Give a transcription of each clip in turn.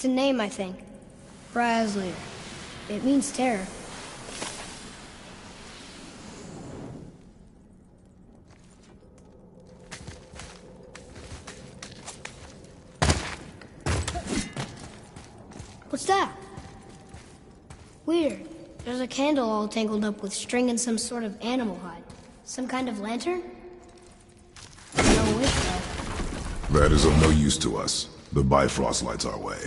It's a name, I think. Braslier. It means terror. What's that? Weird. There's a candle all tangled up with string and some sort of animal hide. Some kind of lantern? No wish, though. That is of no use to us. The Bifrost lights our way.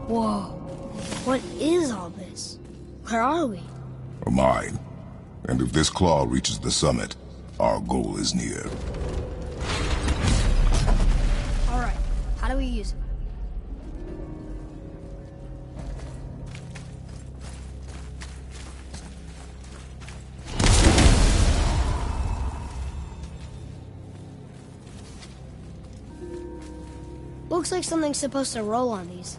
Whoa. What is all this? Where are we? A mine. And if this claw reaches the summit, our goal is near. Alright, how do we use it? Looks like something's supposed to roll on these.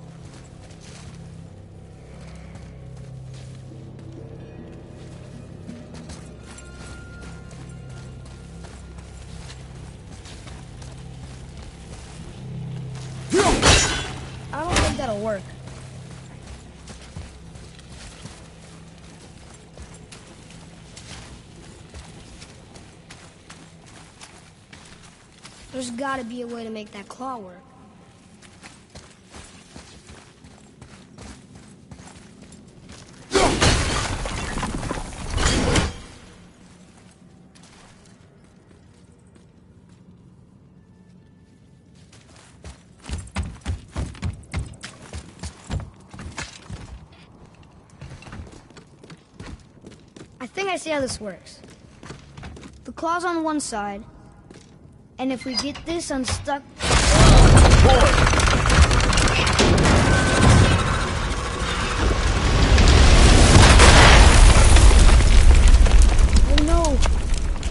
I don't think that'll work. There's gotta be a way to make that claw work. I think I see how this works. The claw's on one side, and if we get this unstuck... Oh no!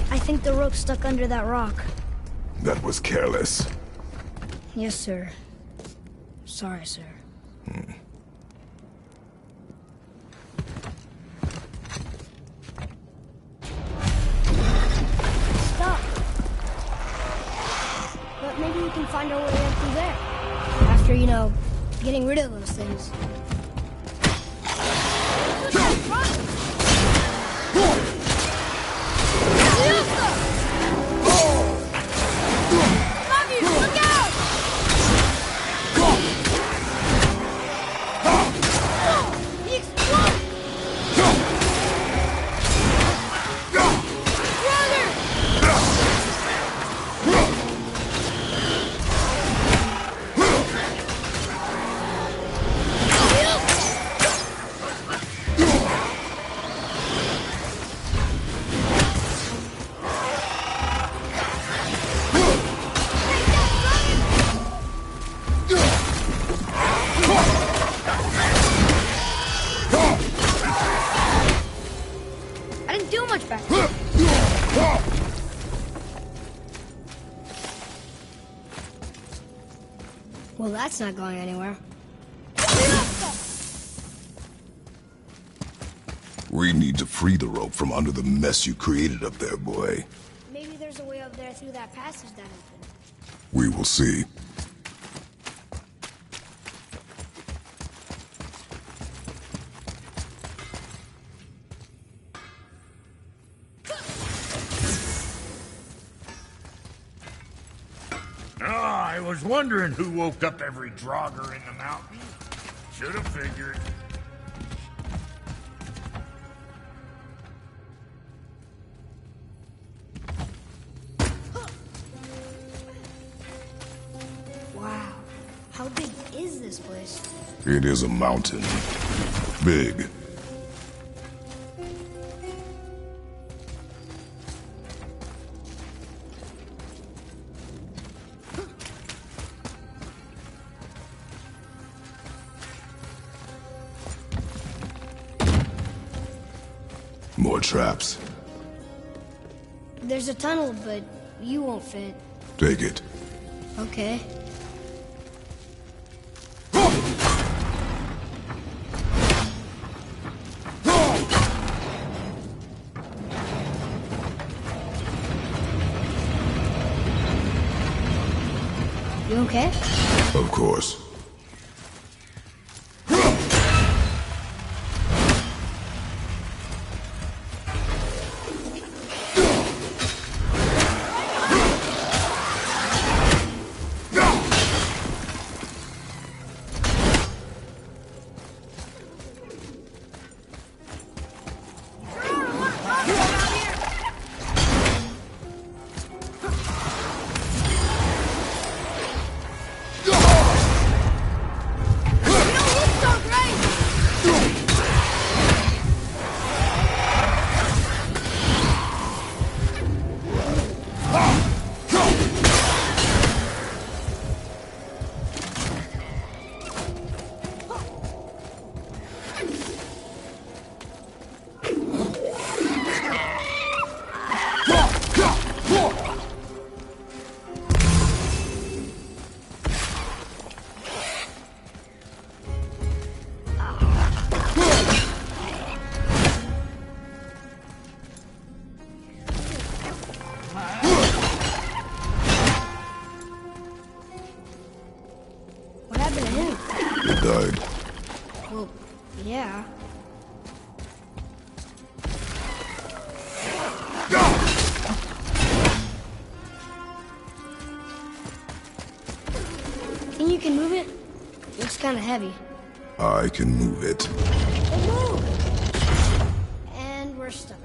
I think the rope's stuck under that rock. That was careless. Yes, sir. Sorry, sir. But maybe we can find our way up through there. After, you know, getting rid of those things. I didn't do much back there. Well, that's not going anywhere. We need to free the rope from under the mess you created up there, boy. Maybe there's a way up there through that passage that opened. We will see. I was wondering who woke up every drogger in the mountain. Should have figured. Wow. How big is this place? It is a mountain. Big. More traps. There's a tunnel, but you won't fit. Take it. Okay. You okay? Of course. What happened to him? He died. Well, yeah. Think you can move it? Looks kind of heavy. I can move it. Well, move! And we're stuck.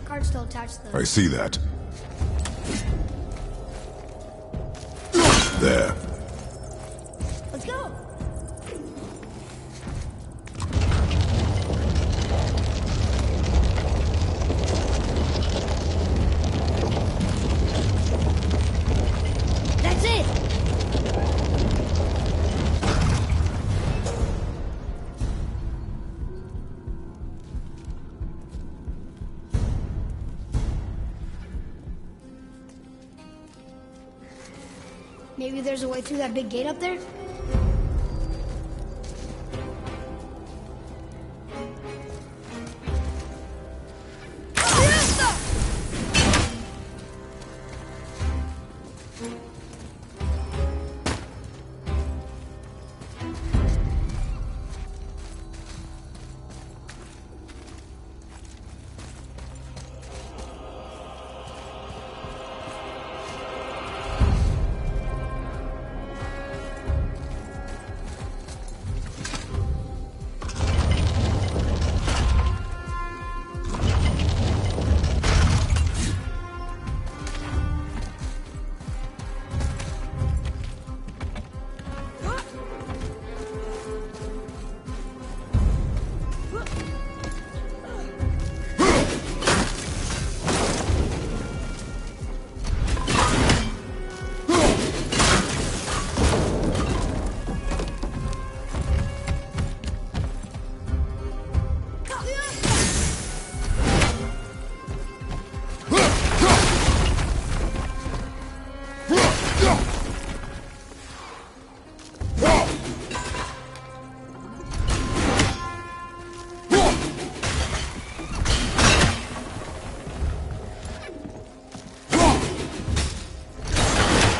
Card's still attached to the... I see that. There. Let's go! That's it! Maybe there's a way through that big gate up there?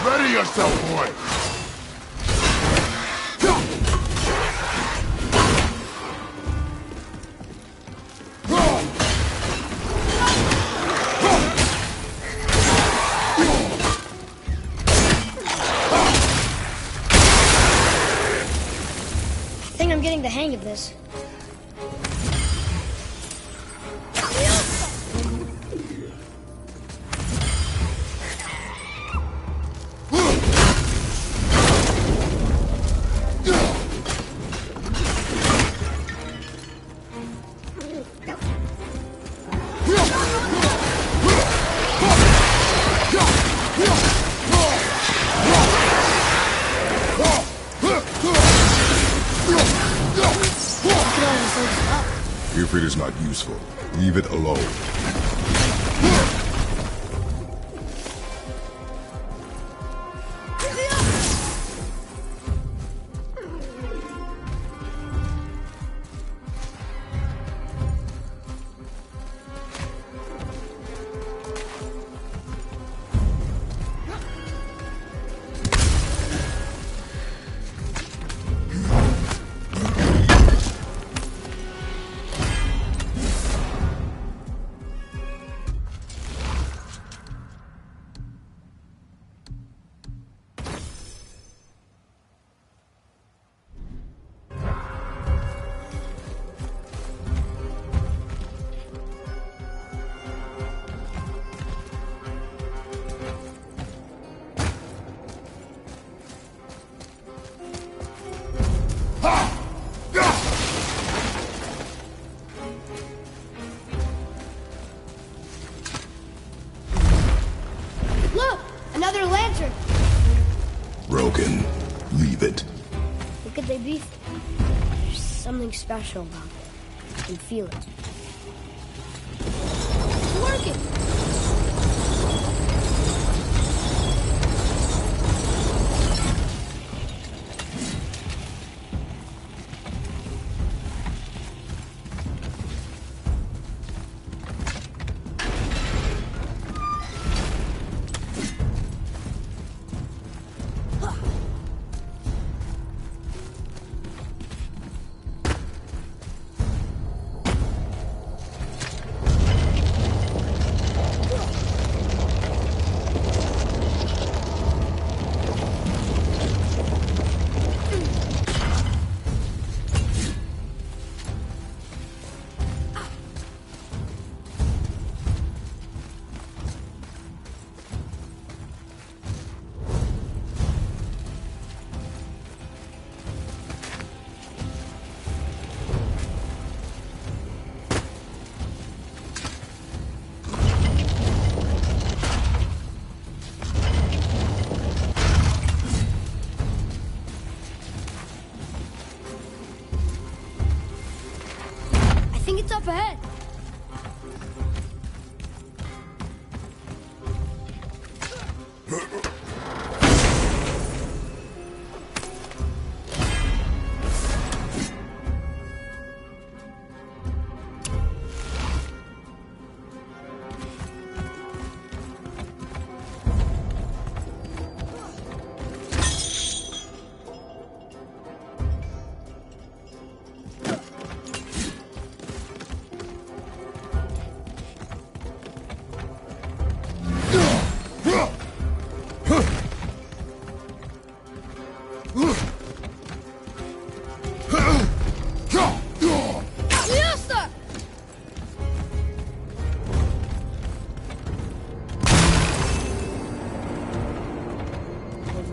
Ready yourself, boy! I think I'm getting the hang of this. If it is not useful, leave it alone. could they be? There's something special about them. I can feel it. It's working! I think it's up ahead.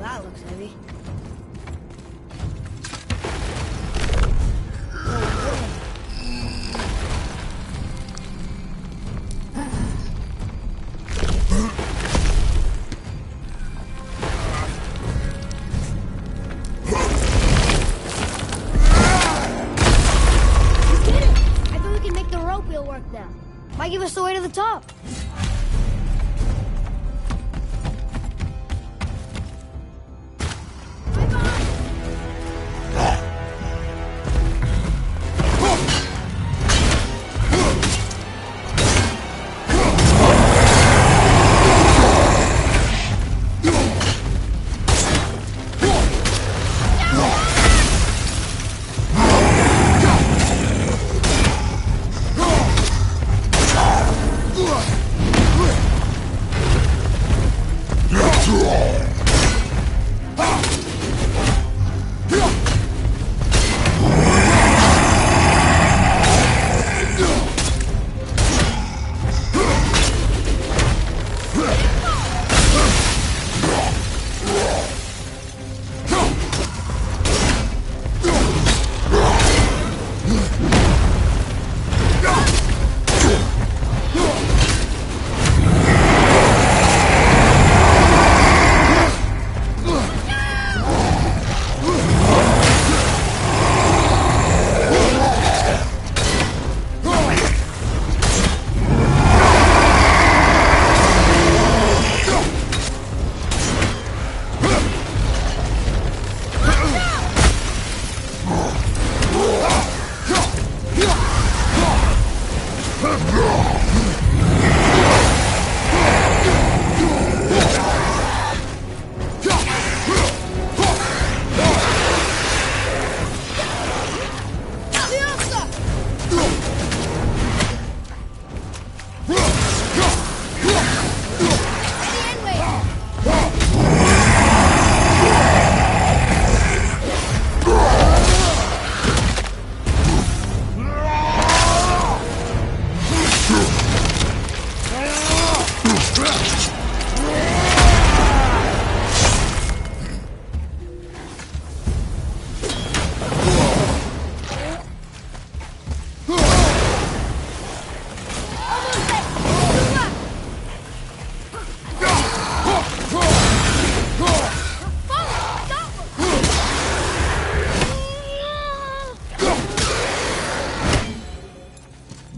That looks heavy. We did it! I think we can make the rope wheel work now. Might give us the way to the top. Ugh!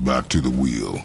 Back to the wheel.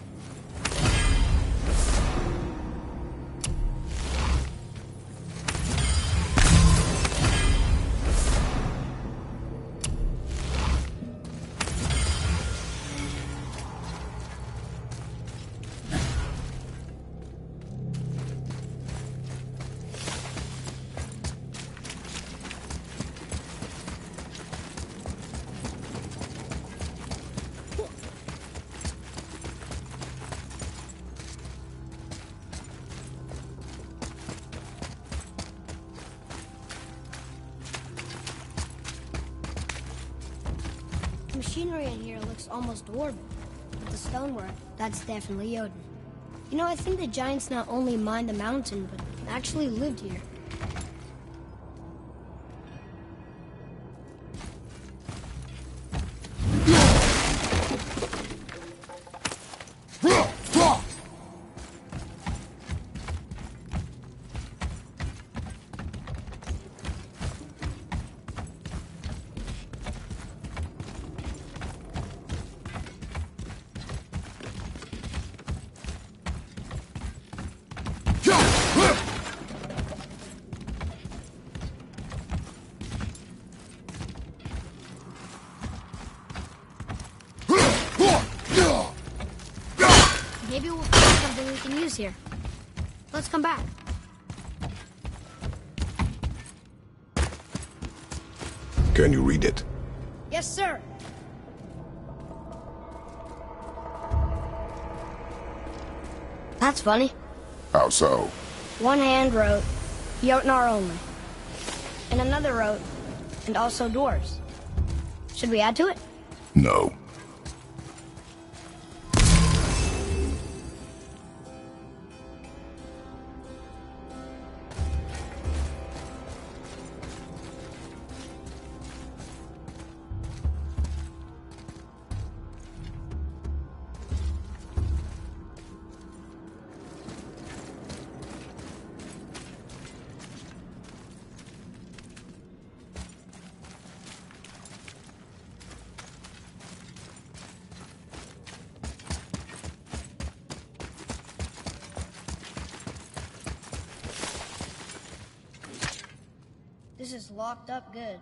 The machinery in here looks almost dwarven. But the stonework, that's definitely Jotun. You know, I think the giants not only mined the mountain, but actually lived here. Maybe we'll find something we can use here. Let's come back. Can you read it? Yes, sir. That's funny. How so? One hand wrote, Jotnar only. And another wrote, and also dwarves. Should we add to it? No. This is locked up good.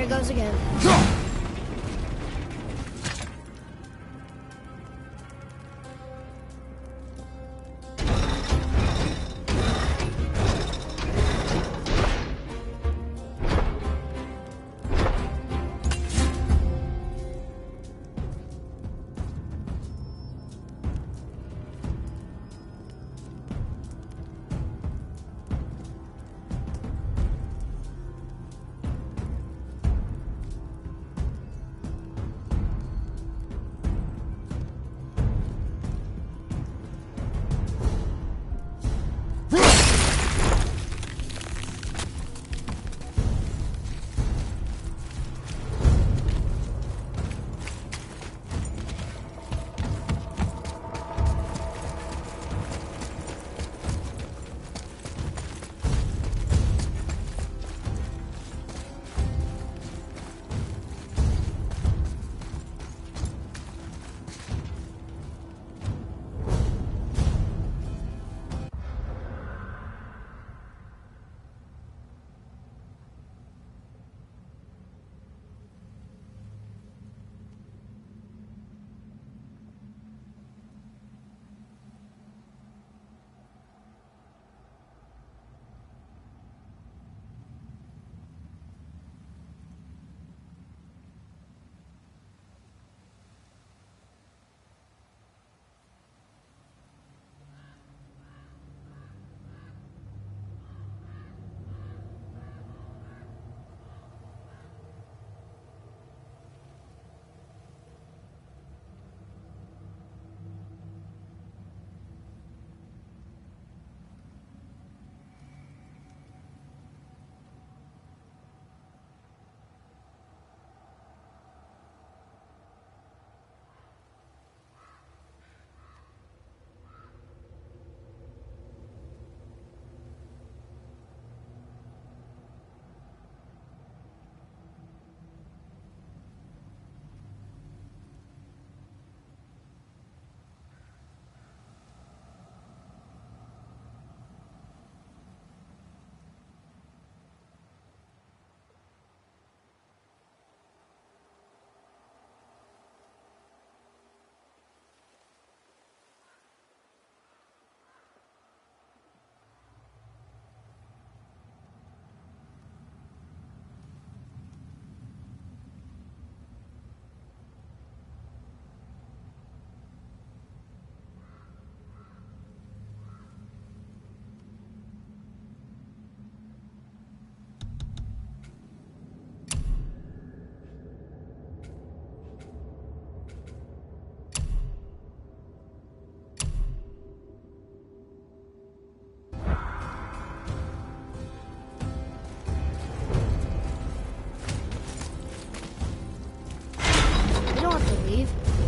There it goes again.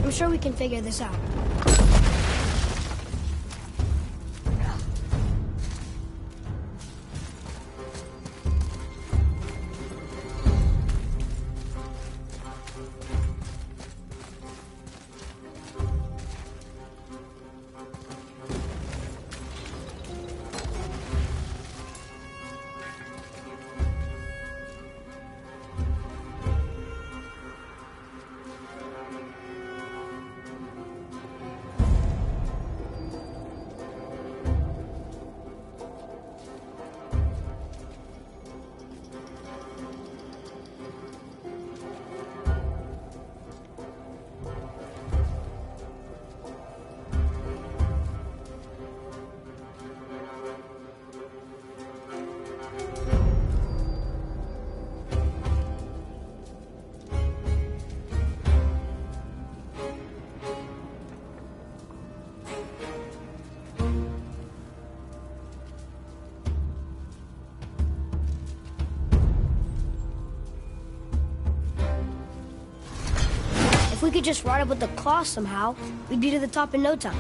I'm sure we can figure this out. If we could just ride up with the claw somehow, we'd be to the top in no time.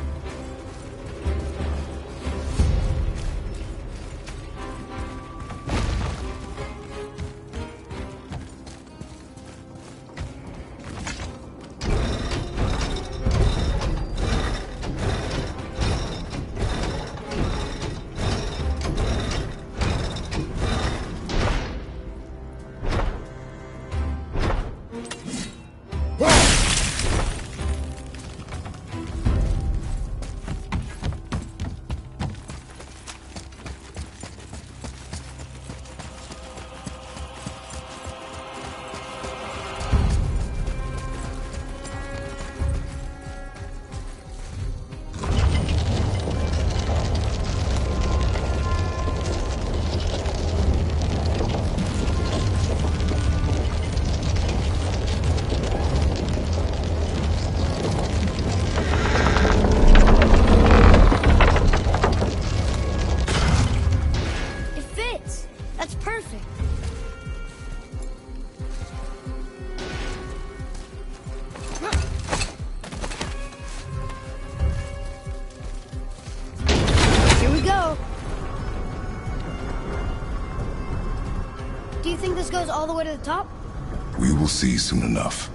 all the way to the top? We will see soon enough.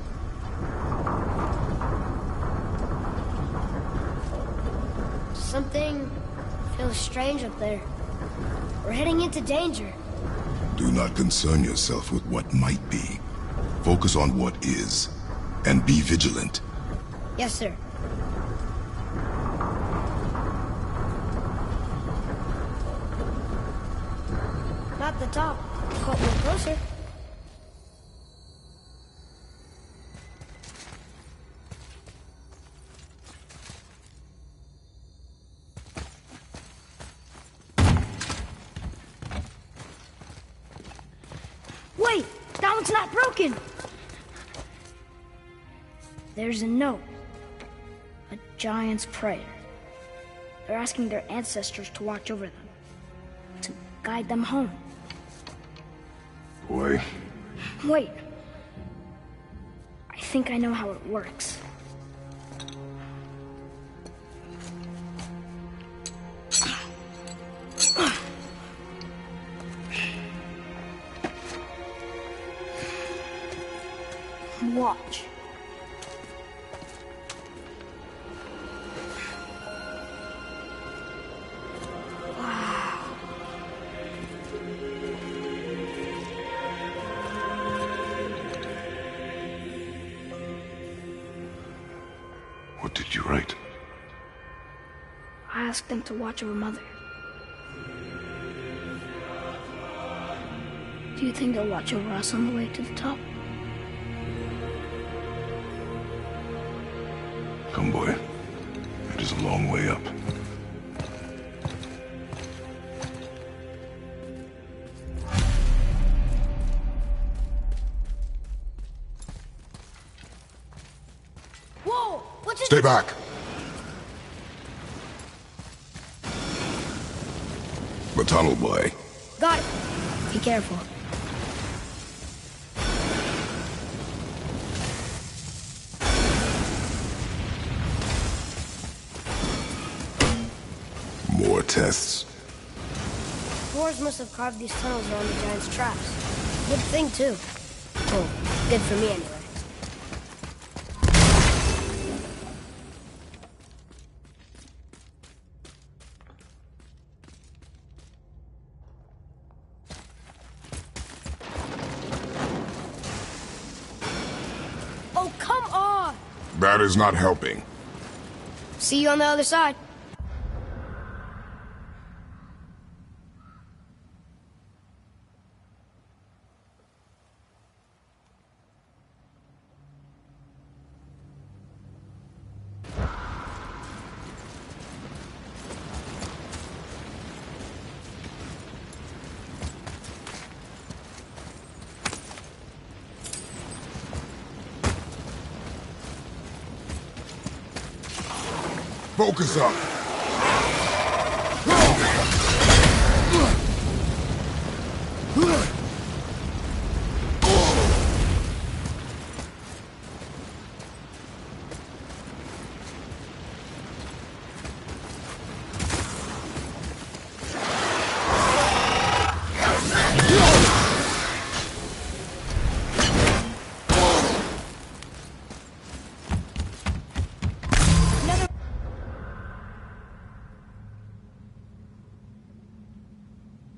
Something feels strange up there. We're heading into danger. Do not concern yourself with what might be. Focus on what is, and be vigilant. Yes, sir. Not the top. But we're closer. Wait! That one's not broken! There's a note. A giant's prayer. They're asking their ancestors to watch over them. To guide them home. Boy. Wait. I think I know how it works. Watch. What did you write? I asked them to watch over Mother. Do you think they'll watch over us on the way to the top? Come, boy. It is a long way up. Whoa! What just... Stay back! The tunnel, boy. Got it. Be careful. More tests. Boars must have carved these tunnels around the giant's traps. Good thing, too. Well, good for me, anyway. Oh, come on! That is not helping. See you on the other side. Focus up.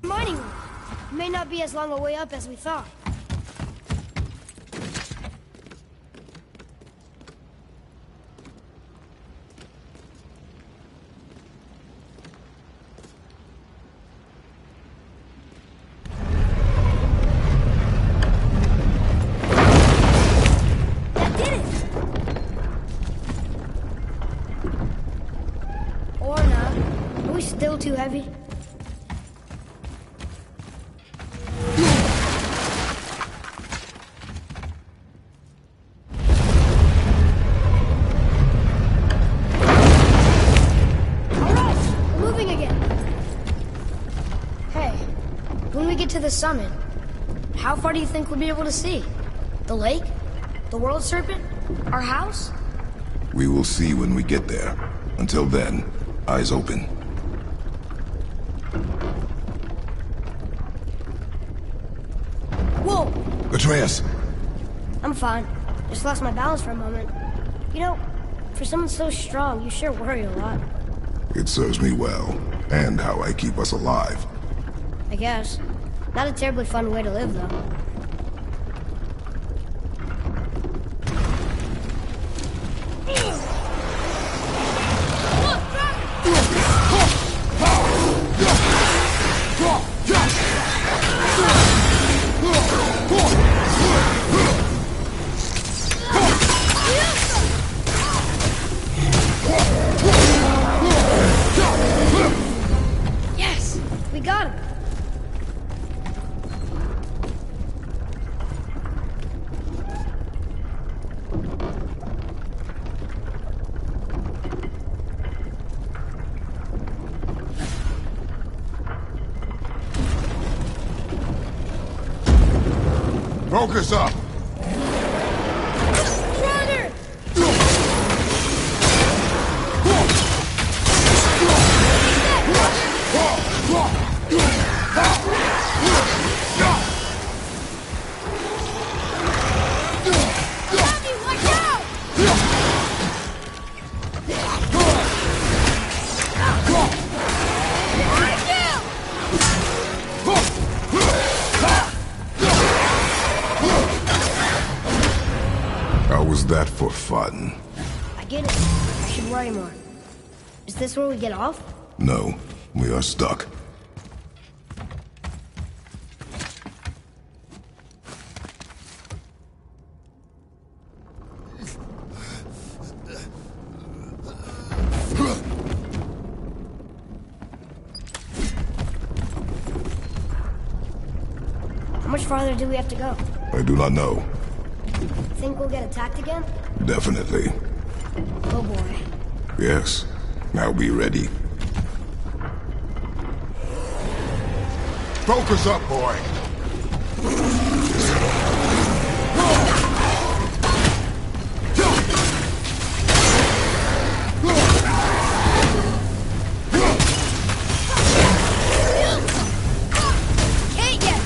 Mining room. May not be as long a way up as we thought. That did it! Or not. Are we still too heavy? To the summit. How far do you think we'll be able to see? The lake? The world serpent? Our house? We will see when we get there. Until then, eyes open. Whoa! Atreus! I'm fine. Just lost my balance for a moment. You know, for someone so strong, you sure worry a lot. It serves me well, and how I keep us alive. I guess. Not a terribly fun way to live, though. Yes! We got him! Focus up! Brother! How was that for fun? I get it. I should worry more. Is this where we get off? No, we are stuck. How much farther do we have to go? I do not know. Think we'll get attacked again? Definitely. Oh boy. Yes. Now be ready. Focus up, boy! Can't get!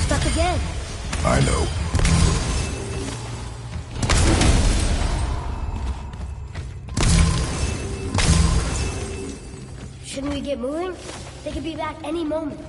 Stuck again. I know. Shouldn't we get moving? They could be back any moment.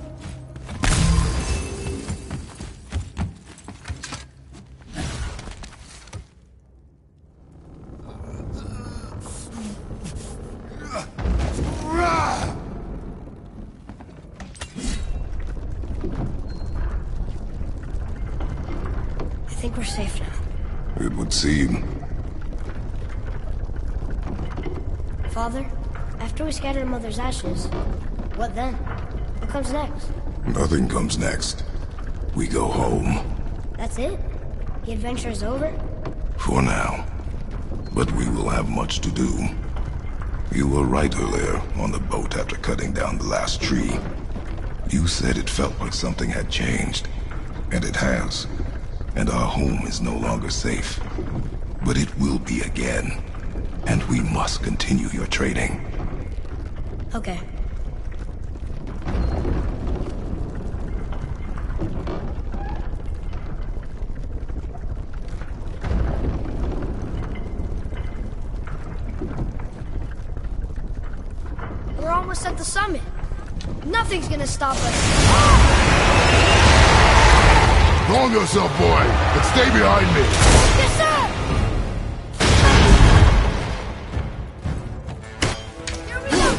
I think we're safe now. It would seem. Father, after we scatter Mother's ashes, what then? What comes next? Nothing comes next. We go home. That's it? The adventure is over? For now. But we will have much to do. You were right earlier on the boat after cutting down the last tree. You said it felt like something had changed. And it has. And our home is no longer safe. But it will be again. And we must continue your trading. Okay. almost at the summit. Nothing's gonna stop us. Calm yourself, boy, and stay behind me. Yes, sir! Here we go!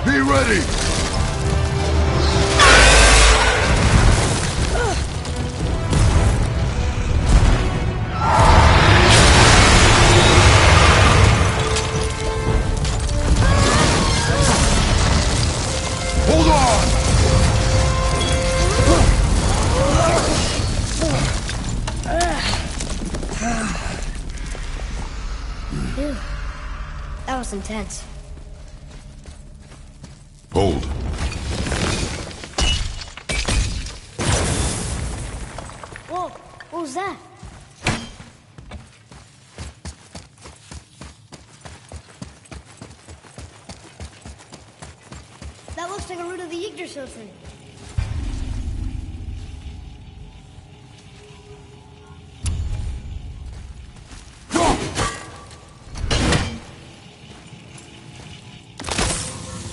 Be ready! Hold on! Phew. That was intense. Hold. Whoa, what was that? That looks like a root of the Yggdrasilson.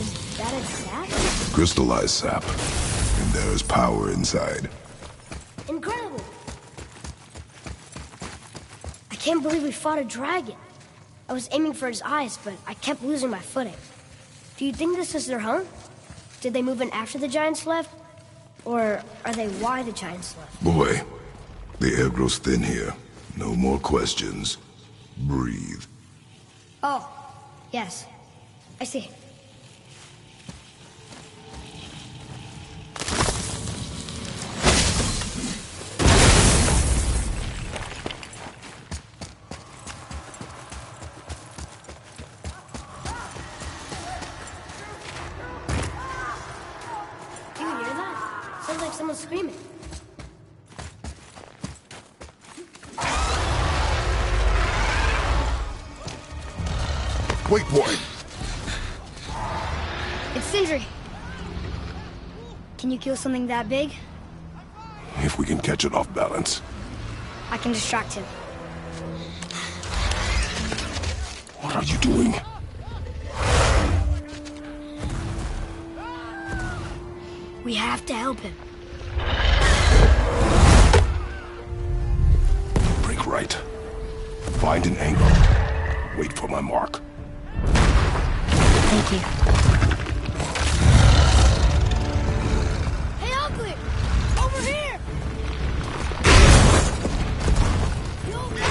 Is that a sap? Crystallized sap. And there is power inside. Incredible! I can't believe we fought a dragon. I was aiming for his eyes, but I kept losing my footing. Do you think this is their home? Did they move in after the giants left? Or are they why the giants left? Boy, the air grows thin here. No more questions. Breathe. Oh, yes. I see. Do you hear that? Sounds like someone screaming. Wait, boy. It's Sindri. Can you kill something that big? If we can catch it off balance. I can distract him. What are you doing? We have to help him. Break right. Find an angle. Wait for my mark. Thank you. Hey, Ugly! Over here! You okay?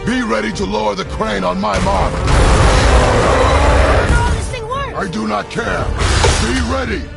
Be ready to lower the crane on my mark. How does this thing work? I do not care. Be ready.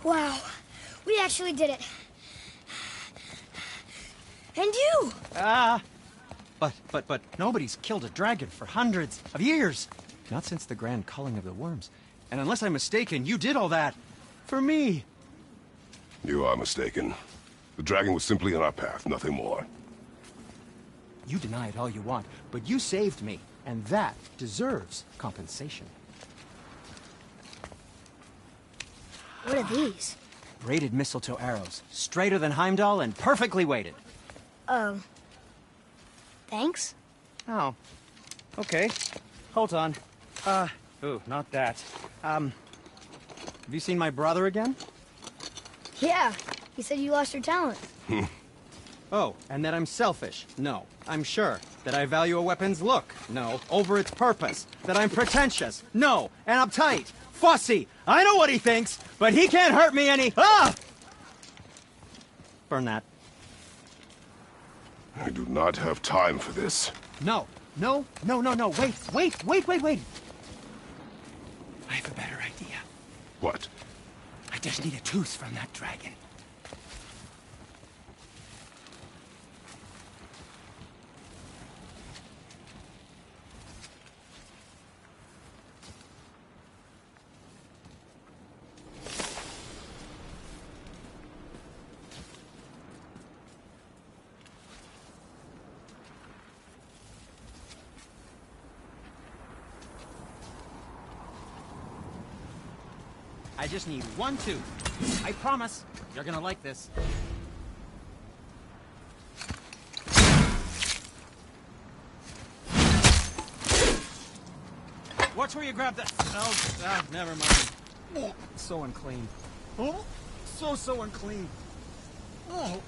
Wow, we actually did it. And you! But nobody's killed a dragon for hundreds of years. Not since the grand culling of the worms. And unless I'm mistaken, you did all that for me. You are mistaken. The dragon was simply in our path, nothing more. You deny it all you want, but you saved me, and that deserves compensation. What are these? Braided mistletoe arrows, straighter than Heimdall and perfectly weighted. Oh. Thanks? Oh. Okay. Hold on. Ooh, not that. Have you seen my brother again? Yeah, he said you lost your talent. Oh, and that I'm selfish? No, I'm sure. That I value a weapon's look? No, over its purpose. That I'm pretentious? No, and uptight. Fussy! I know what he thinks, but he can't hurt me any— Ah! Burn that. I do not have time for this. No. Wait. I have a better idea. What? I just need a tooth from that dragon. I just need one tooth. I promise, you're gonna like this. Watch where you grab that. Oh, never mind. Oh, so unclean. Oh, so unclean. Oh,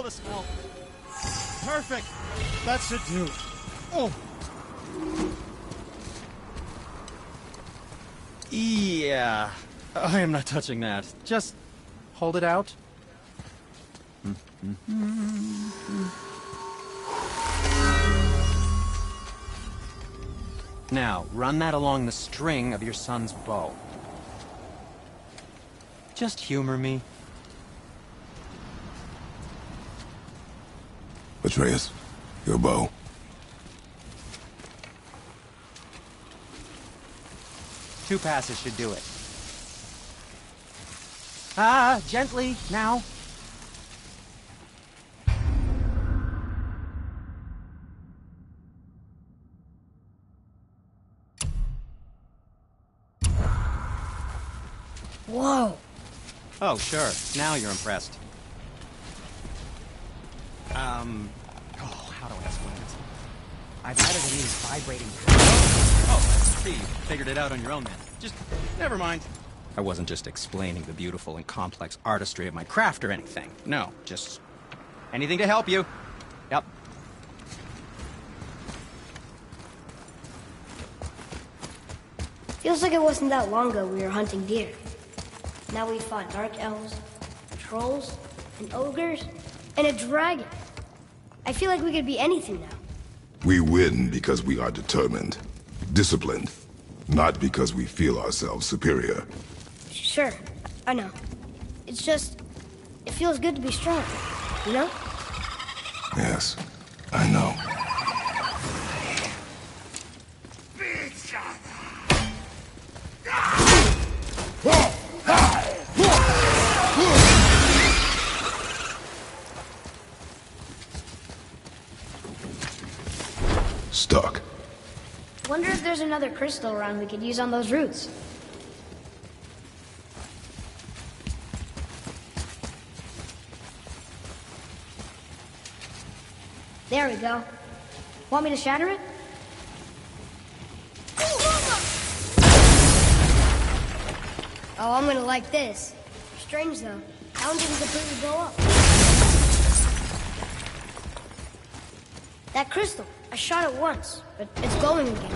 the smell. Perfect. That should do. Oh. Yeah. I am not touching that. Just hold it out. Now, run that along the string of your son's bow. Just humor me. Atreus, your bow. Two passes should do it. Ah, gently, now. Whoa. Oh, sure. Now you're impressed. How do I explain this? I've added in these vibrating... Oh, I see. Figured it out on your own then. Just, never mind. I wasn't just explaining the beautiful and complex artistry of my craft or anything. No, just anything to help you. Yep. Feels like it wasn't that long ago we were hunting deer. Now we fought dark elves, trolls, and ogres, and a dragon. I feel like we could be anything now. We win because we are determined, disciplined, not because we feel ourselves superior. Sure, I know. It's just, it feels good to be strong, you know? Yes, I know. Stuck. Wonder if there's another crystal around we could use on those roots. There we go. Want me to shatter it? Oh, I'm gonna like this. Strange though. That one didn't completely blow up. That crystal. I shot it once, but it's glowing again.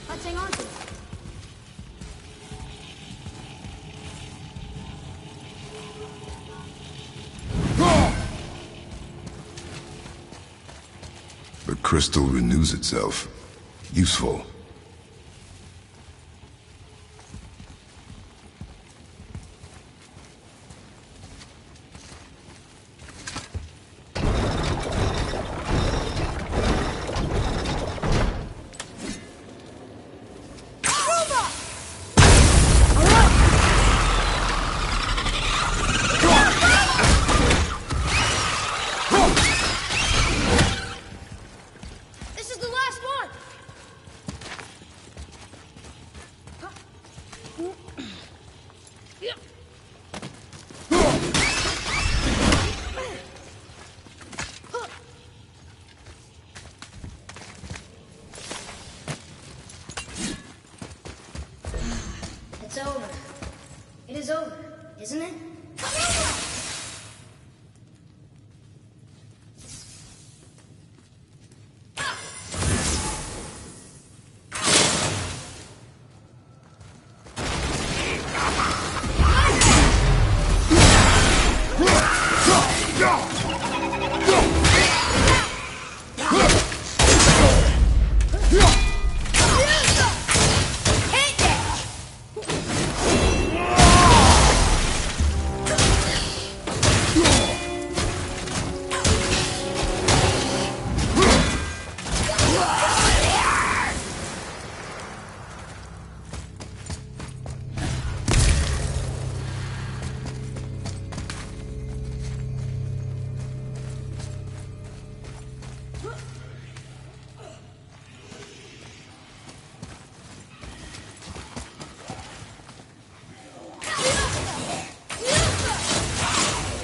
Let's hang on to it. The crystal renews itself. Useful. It's over. It is over, isn't it?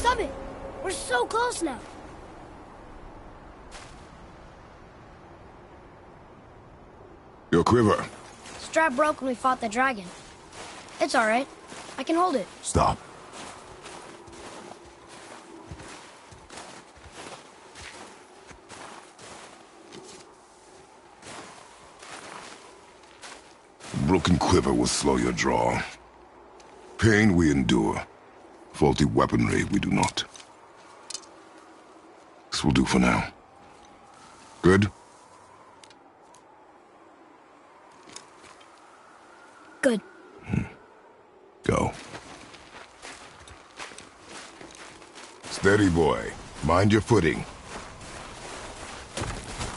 summit! We're so close now! Your quiver. Strap broke when we fought the dragon. It's alright. I can hold it. Stop. Broken quiver will slow your draw. Pain we endure. Faulty weaponry we do not. This will do for now. Good? Good. Go. Steady, boy. Mind your footing.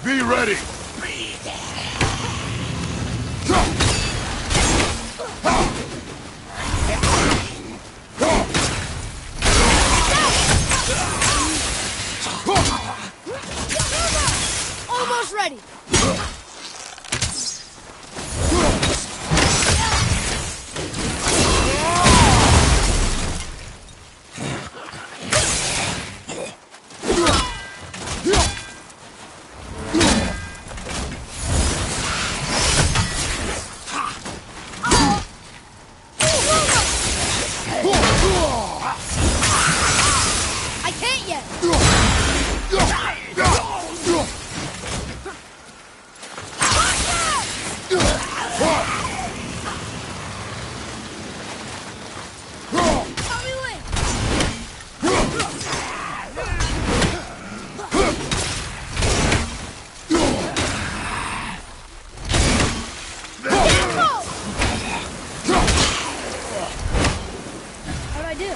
Be ready! Almost ready! I can't yet! How'd I do?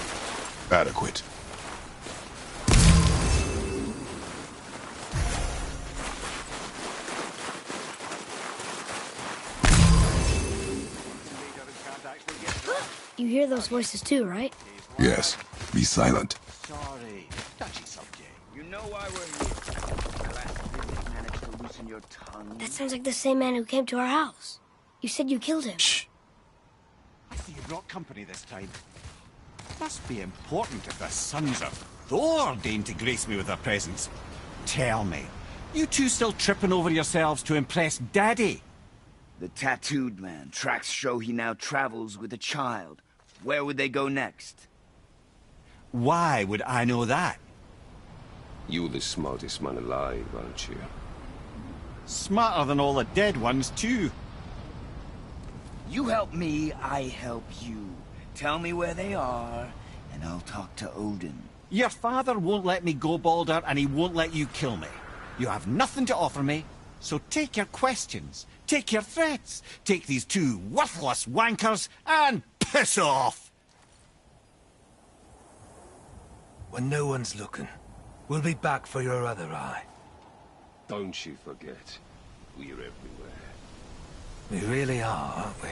Adequate. You hear those voices too, right? Yes. Be silent. Sorry. Touchy subject. You know why we're here. My last visit managed to loosen your tongue. That sounds like the same man who came to our house. You said you killed him. Shh. I see you brought company this time. Must be important if the sons of Thor deign to grace me with their presence. Tell me, you two still tripping over yourselves to impress Daddy? The tattooed man. Tracks show he now travels with a child. Where would they go next? Why would I know that? You're the smartest man alive, aren't you? Smarter than all the dead ones, too. You help me, I help you. Tell me where they are, and I'll talk to Odin. Your father won't let me go, Balder, and he won't let you kill me. You have nothing to offer me, so take your questions, take your threats, take these two worthless wankers, and piss off! When no one's looking, we'll be back for your other eye. Don't you forget, we're everywhere. We really are, aren't we?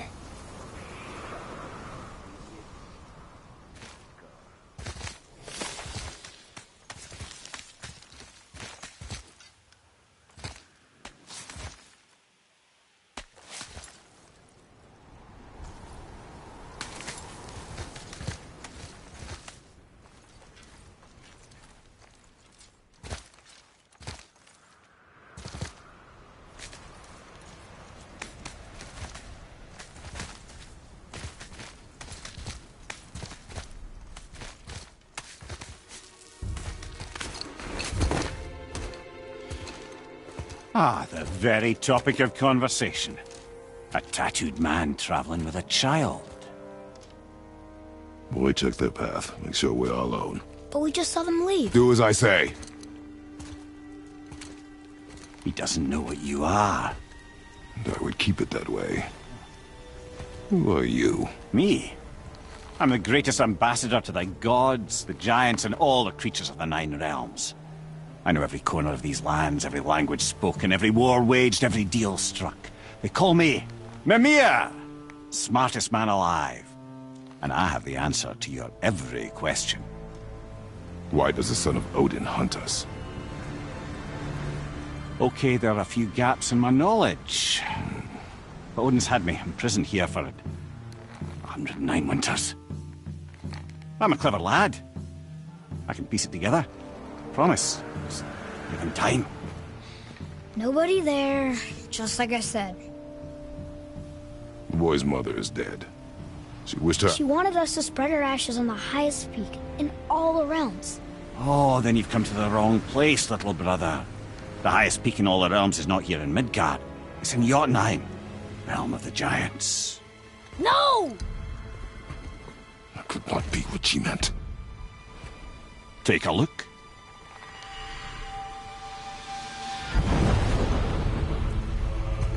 Ah, the very topic of conversation. A tattooed man traveling with a child. Boy, check their path. Make sure we're all alone. But we just saw them leave. Do as I say. He doesn't know what you are. And I would keep it that way. Who are you? Me? I'm the greatest ambassador to the gods, the giants, and all the creatures of the Nine Realms. I know every corner of these lands, every language spoken, every war waged, every deal struck. They call me Mimir, smartest man alive. And I have the answer to your every question. Why does the son of Odin hunt us? Okay, there are a few gaps in my knowledge. But Odin's had me imprisoned here for 109 winters. I'm a clever lad. I can piece it together. Promise. Just give him time. Nobody there, just like I said. The boy's mother is dead. She wished her... She wanted us to spread her ashes on the highest peak in all the realms. Oh, then you've come to the wrong place, little brother. The highest peak in all the realms is not here in Midgard. It's in Jotunheim, realm of the giants. No! That could not be what she meant. Take a look.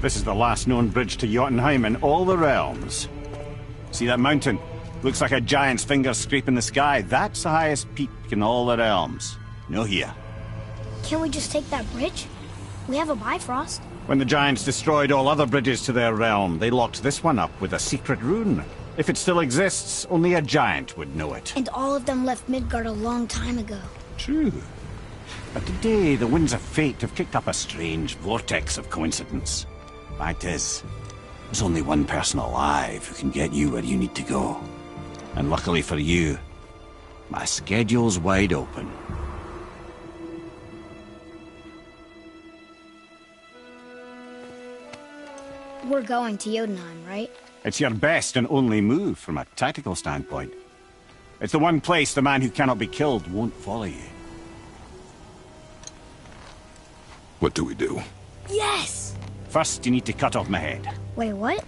This is the last known bridge to Jotunheim in all the realms. See that mountain? Looks like a giant's finger scraping the sky. That's the highest peak in all the realms. No here. Can't we just take that bridge? We have a Bifrost. When the giants destroyed all other bridges to their realm, they locked this one up with a secret rune. If it still exists, only a giant would know it. And all of them left Midgard a long time ago. True. But today, the winds of fate have kicked up a strange vortex of coincidence. Fact is, there's only one person alive who can get you where you need to go. And luckily for you, my schedule's wide open. We're going to Jotunheim, right? It's your best and only move from a tactical standpoint. It's the one place the man who cannot be killed won't follow you. What do we do? Yes! First, you need to cut off my head. Wait, what?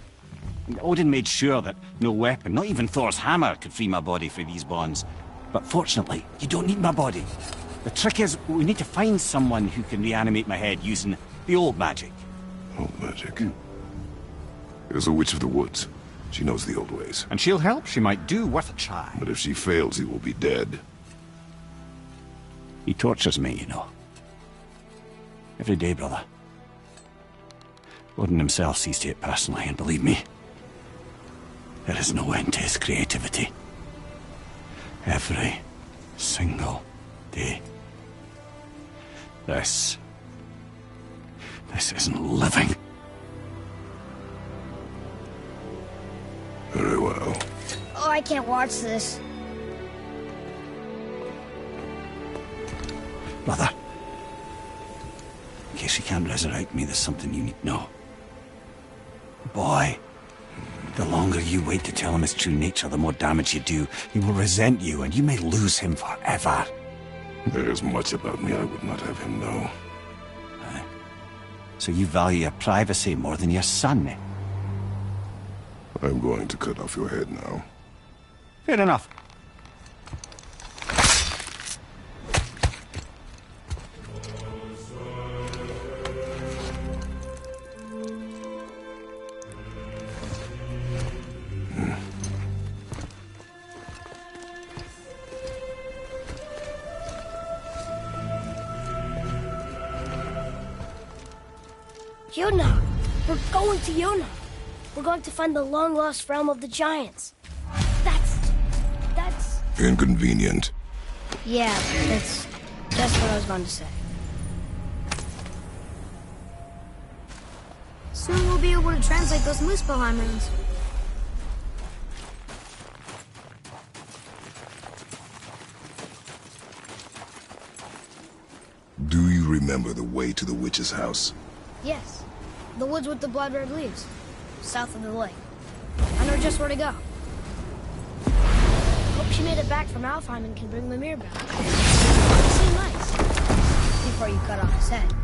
Odin made sure that no weapon, not even Thor's hammer, could free my body from these bonds. But fortunately, you don't need my body. The trick is, we need to find someone who can reanimate my head using the old magic. Old magic? There's a witch of the woods. She knows the old ways. And she'll help. She might do worth a try. But if she fails, he will be dead. He tortures me, you know. Every day, brother. Odin himself sees to it personally, and believe me, there is no end to his creativity. Every single day. This isn't living. Very well. Oh, I can't watch this. Brother, in case you can't resurrect me, there's something you need to know. Boy, the longer you wait to tell him his true nature, the more damage you do. He will resent you, and you may lose him forever. There is much about me I would not have him know. So you value your privacy more than your son, eh? I'm going to cut off your head now. Fair enough. Jotunheim! We're going to Jotunheim! We're going to find the long-lost realm of the giants. That's... Inconvenient. Yeah, that's just what I was going to say. Soon we'll be able to translate those Muspelheim runes. Do you remember the way to the witch's house? Yes. The woods with the blood-red leaves. South of the lake. I know just where to go. Hope she made it back from Alfheim and can bring Mimir back. It'd seem nice. Before you cut off his head.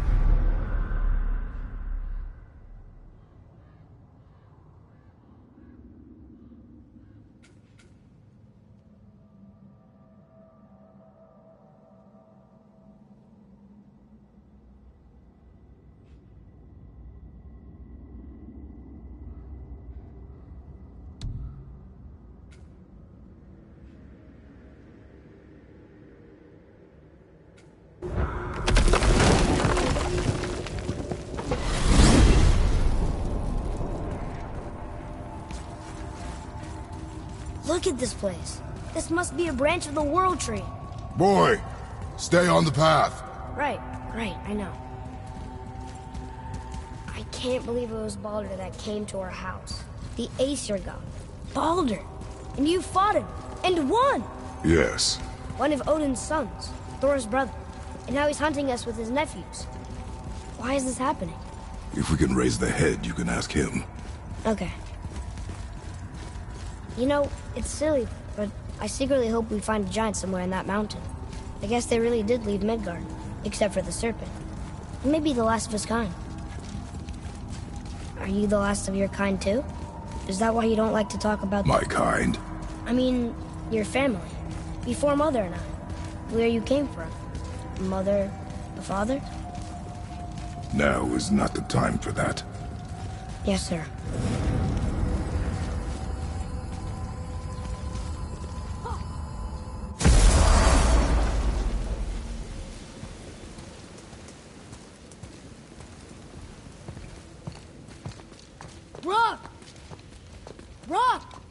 Look at this place. This must be a branch of the World Tree. Boy, stay on the path. Right, I know. I can't believe it was Baldur that came to our house. The Aesir god. Baldur! And you fought him, and won! Yes, one of Odin's sons, Thor's brother. And now he's hunting us with his nephews. Why is this happening? If we can raise the head, you can ask him. Okay. You know, it's silly, but I secretly hope we find a giant somewhere in that mountain. I guess they really did leave Midgard, except for the serpent. He may be the last of his kind. Are you the last of your kind, too? Is that why you don't like to talk about... My kind? I mean, your family. Before Mother and I. Where you came from. Mother, the father? Now is not the time for that. Yes, sir. Rock! Rock!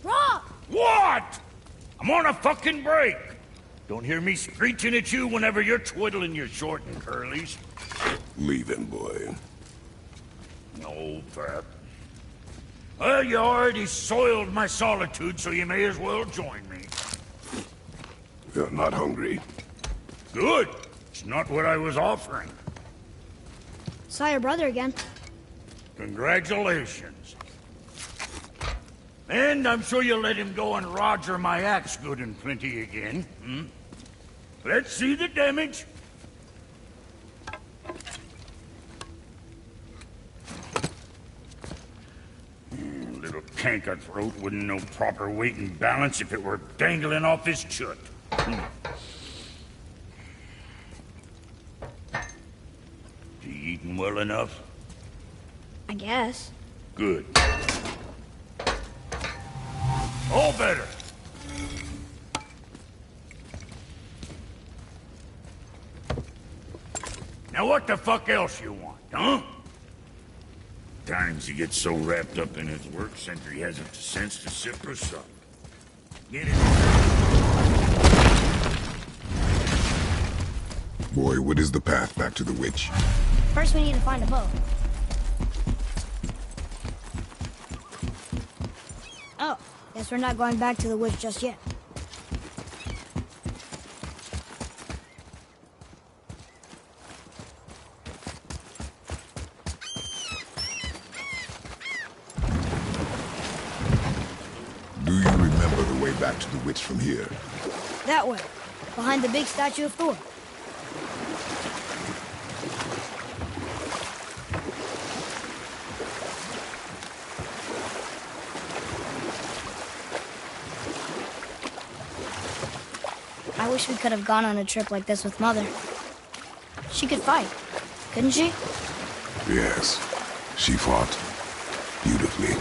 Rock! What? I'm on a fucking break. Don't hear me screeching at you whenever you're twiddling your short and curlies. Leave him, boy. No, Pep. Well, you already soiled my solitude, so you may as well join me. You're not hungry. Good. It's not what I was offering. Saw your brother again. Congratulations. And I'm sure you'll let him go and Roger my axe good and plenty again. Hmm? Let's see the damage. Little canker-throat wouldn't know proper weight and balance if it were dangling off his chut. You eating well enough? I guess. Good. All better. Now what the fuck else you want, huh? Times he gets so wrapped up in his work, Sentry hasn't the sense to sip or suck. Get it? Boy, what is the path back to the witch? First we need to find a boat. Oh, guess we're not going back to the witch just yet. Do you remember the way back to the witch from here? That way, behind the big statue of Thor. I wish we could have gone on a trip like this with Mother. She could fight, couldn't she? Yes. She fought beautifully.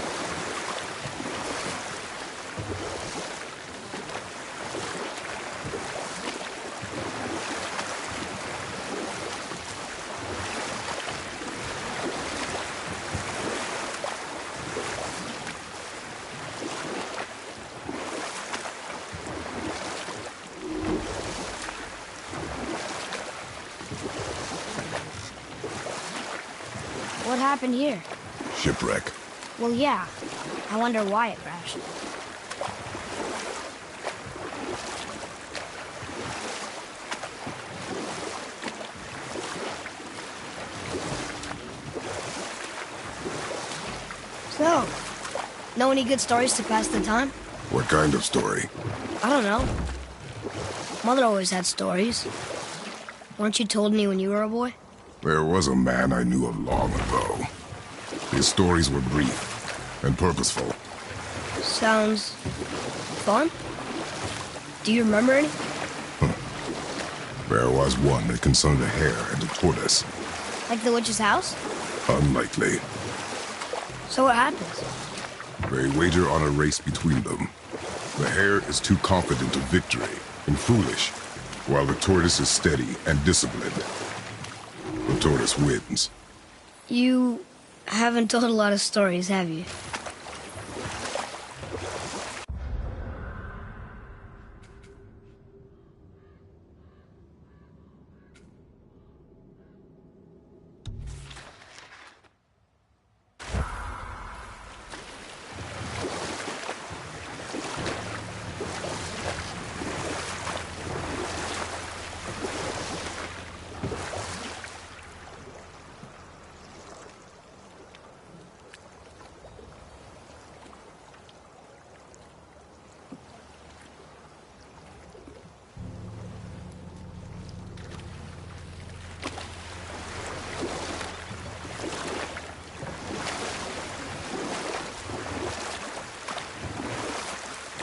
What happened here? Shipwreck. Well, yeah. I wonder why it crashed. So, know any good stories to pass the time? What kind of story? I don't know. Mother always had stories. Weren't you told me when you were a boy? There was a man I knew of long ago. His stories were brief and purposeful. Sounds fun. Do you remember any? There was one that concerned a hare and a tortoise. Like the witch's house? Unlikely. So what happens? They wager on a race between them. The hare is too confident of victory and foolish, while the tortoise is steady and disciplined. The tortoise wins. You haven't told a lot of stories, have you?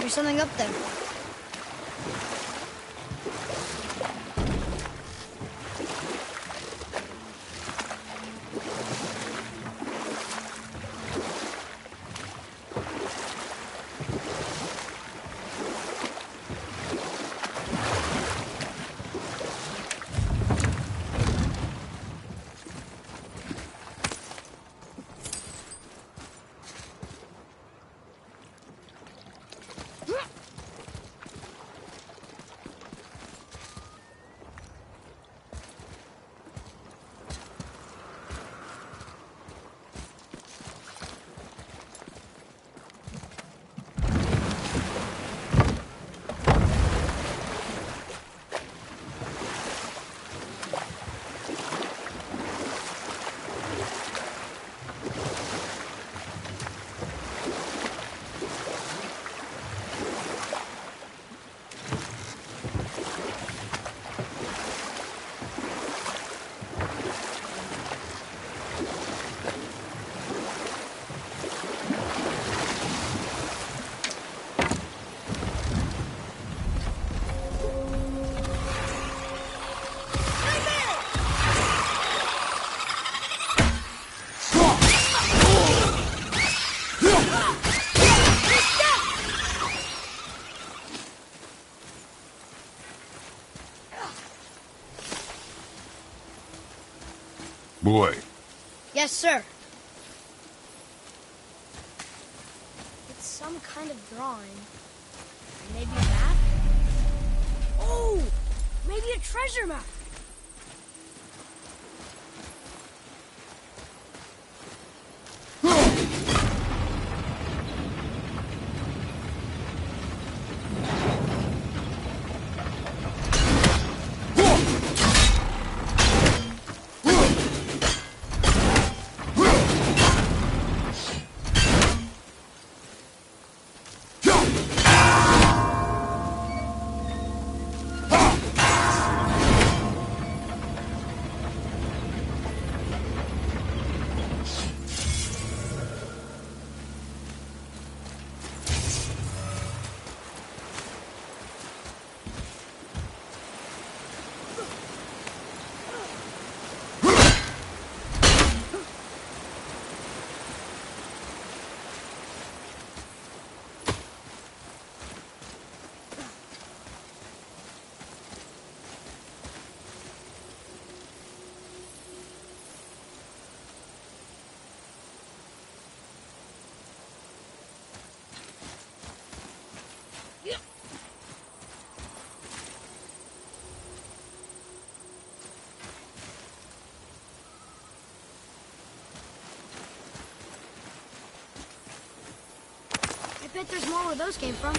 There's something up there. Boy. Yes, sir. It's some kind of drawing. Maybe a map? Oh! Maybe a treasure map! I bet there's more where those came from.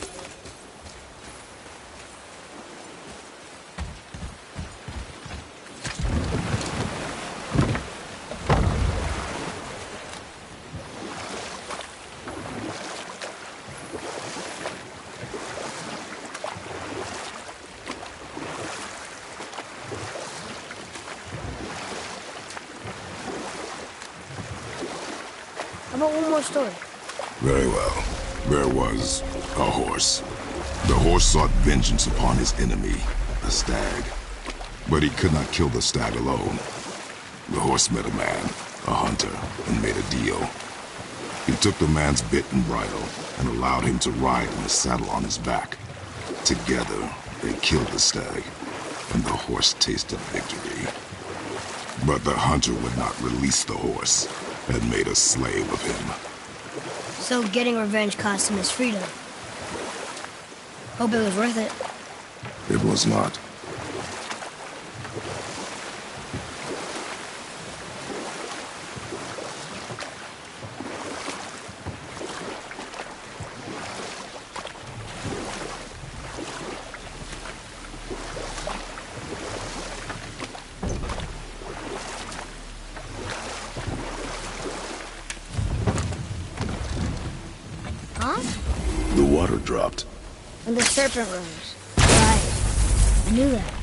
How about one more story? Very well. There was a horse. The horse sought vengeance upon his enemy, a stag. But he could not kill the stag alone. The horse met a man, a hunter, and made a deal. He took the man's bit and bridle and allowed him to ride in a saddle on his back. Together, they killed the stag, and the horse tasted victory. But the hunter would not release the horse and made a slave of him. So getting revenge cost him his freedom. Hope it was worth it. It was not. The water dropped. And the serpent rose. Right. I knew that.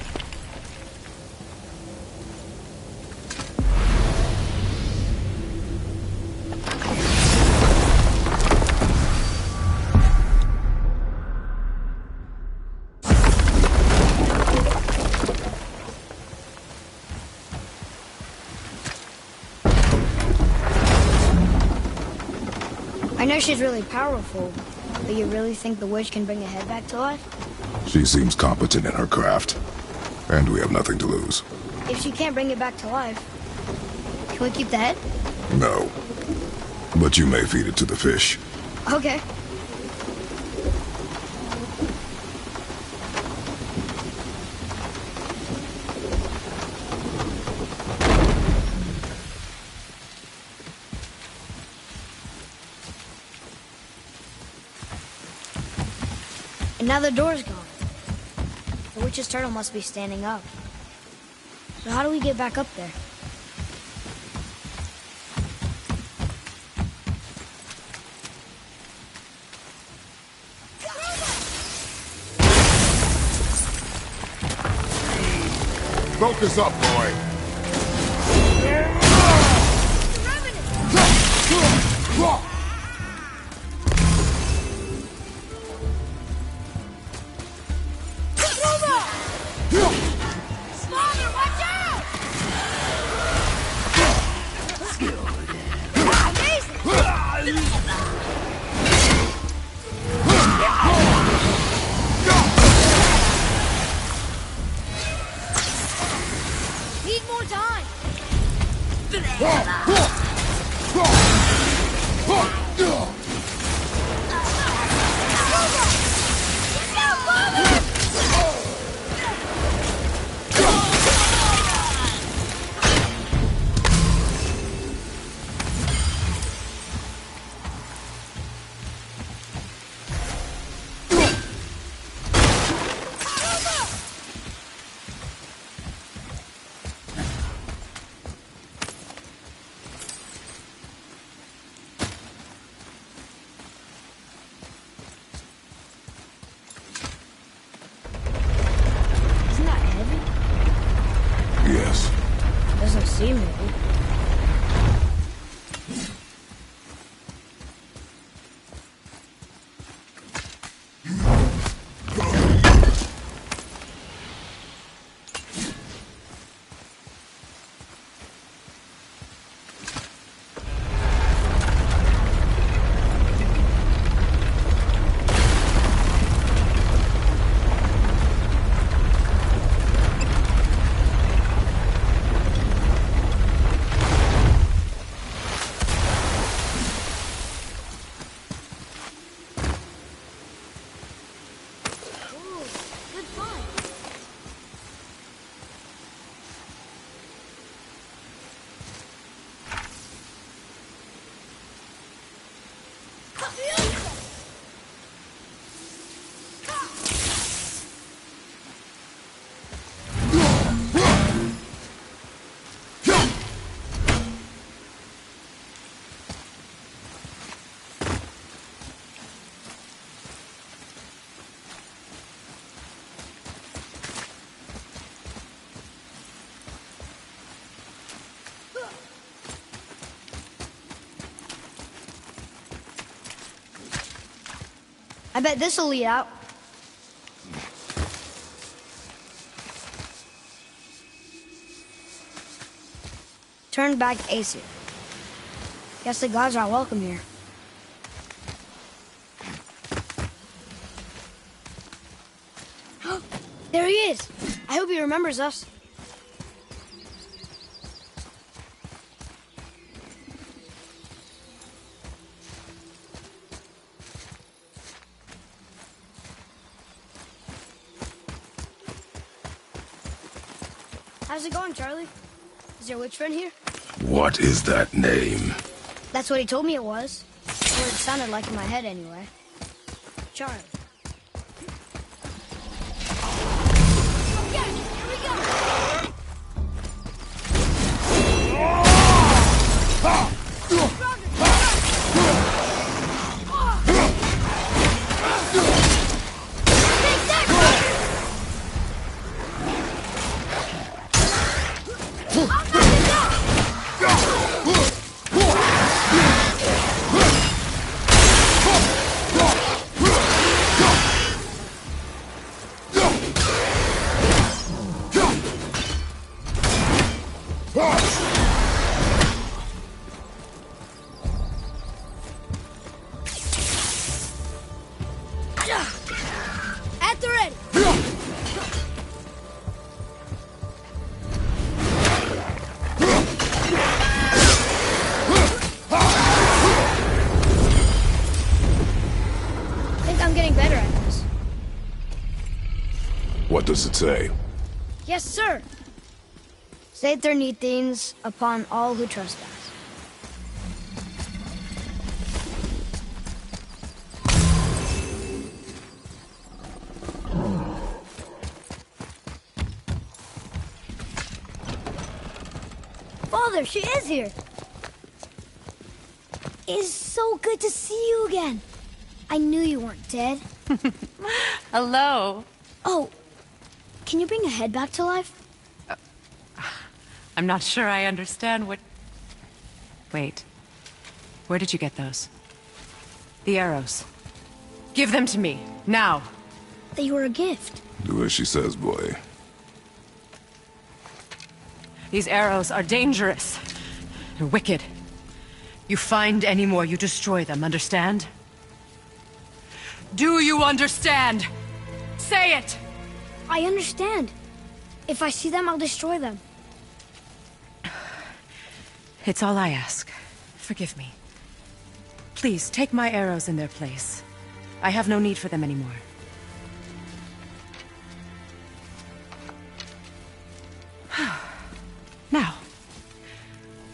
know she's really powerful, but you really think the witch can bring a head back to life? She seems competent in her craft, and we have nothing to lose. If she can't bring it back to life, can we keep the head? No. But you may feed it to the fish. Okay. And now the door's gone. The witch's turtle must be standing up. So how do we get back up there? Focus up, boy. Need more time. Isn't that heavy? Yes. Doesn't seem heavy. Ooh, good find. I bet this'll lead out. Turn back to Aesir. Guess the gods are welcome here. There he is! I hope he remembers us. How's it going, Charlie? Is your witch friend here? What is that name? That's what he told me it was. What it sounded like in my head, anyway. Charlie. Okay, here we go. I think I'm getting better at this. What does it say? Yes, sir. Say their neat things upon all who trespass. Father, she is here. It is so good to see you again. I knew you weren't dead. Hello. Oh, can you bring a head back to life? I'm not sure I understand what... Wait. Where did you get those? The arrows. Give them to me, now. They were a gift. Do as she says, boy. These arrows are dangerous. They're wicked. You find any more, you destroy them, understand? Do you understand? Say it! I understand. If I see them, I'll destroy them. It's all I ask. Forgive me. Please, take my arrows in their place. I have no need for them anymore. Now,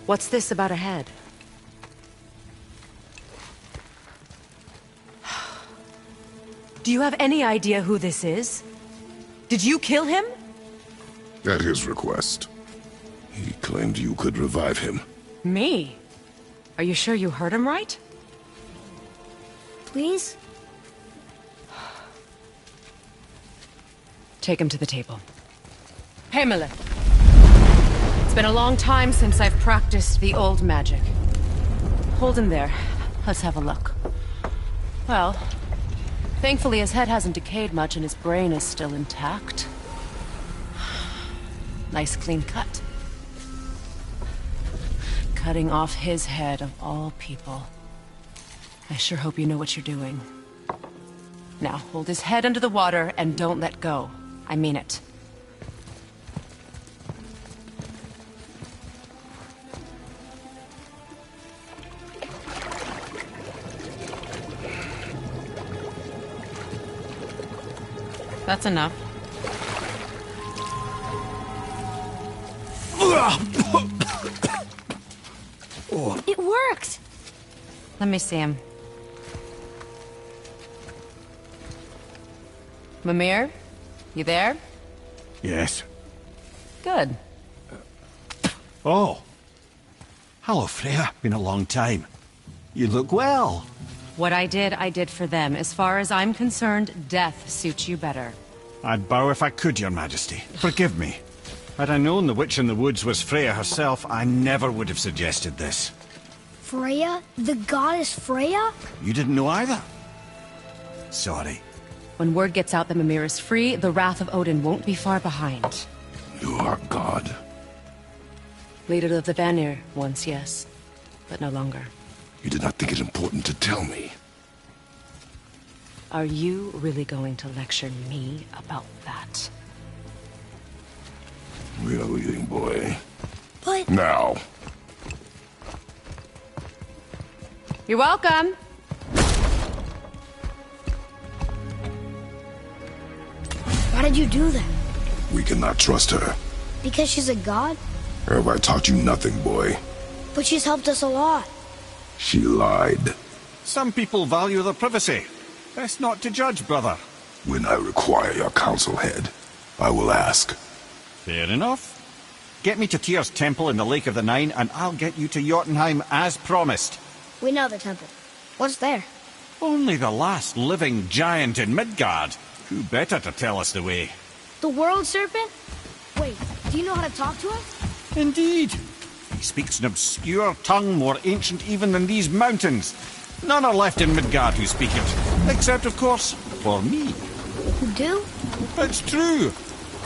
what's this about a head? Do you have any idea who this is? Did you kill him? At his request. He claimed you could revive him. Me? Are you sure you heard him right? Please? Take him to the table. Pamela. It's been a long time since I've practiced the old magic. Hold him there. Let's have a look. Well, thankfully his head hasn't decayed much and his brain is still intact. Nice clean cut. Cutting off his head of all people. I sure hope you know what you're doing. Now, hold his head under the water and don't let go. I mean it. That's enough. It worked! Let me see him. Mimir? You there? Yes. Good. Oh. Hello, Freya. Been a long time. You look well. What I did for them. As far as I'm concerned, death suits you better. I'd bow if I could, Your Majesty. Forgive me. Had I known the witch in the woods was Freya herself, I never would have suggested this. Freya? The goddess Freya? You didn't know either? Sorry. When word gets out that Mimir is free, the wrath of Odin won't be far behind. You are God. Leader of the Vanir, once, yes. But no longer. You did not think it important to tell me. Are you really going to lecture me about that? We are leaving, boy. But... Now. You're welcome. Why did you do that? We cannot trust her. Because she's a god? Have I taught you nothing, boy? But she's helped us a lot. She lied. Some people value their privacy. Best not to judge, brother. When I require your council head, I will ask. Fair enough. Get me to Tyr's temple in the Lake of the Nine, and I'll get you to Jotunheim as promised. We know the temple. What's there? Only the last living giant in Midgard. Who better to tell us the way? The world serpent? Wait, do you know how to talk to him? Indeed. He speaks an obscure tongue more ancient even than these mountains. None are left in Midgard who speak it. Except, of course, for me. You do? It's true.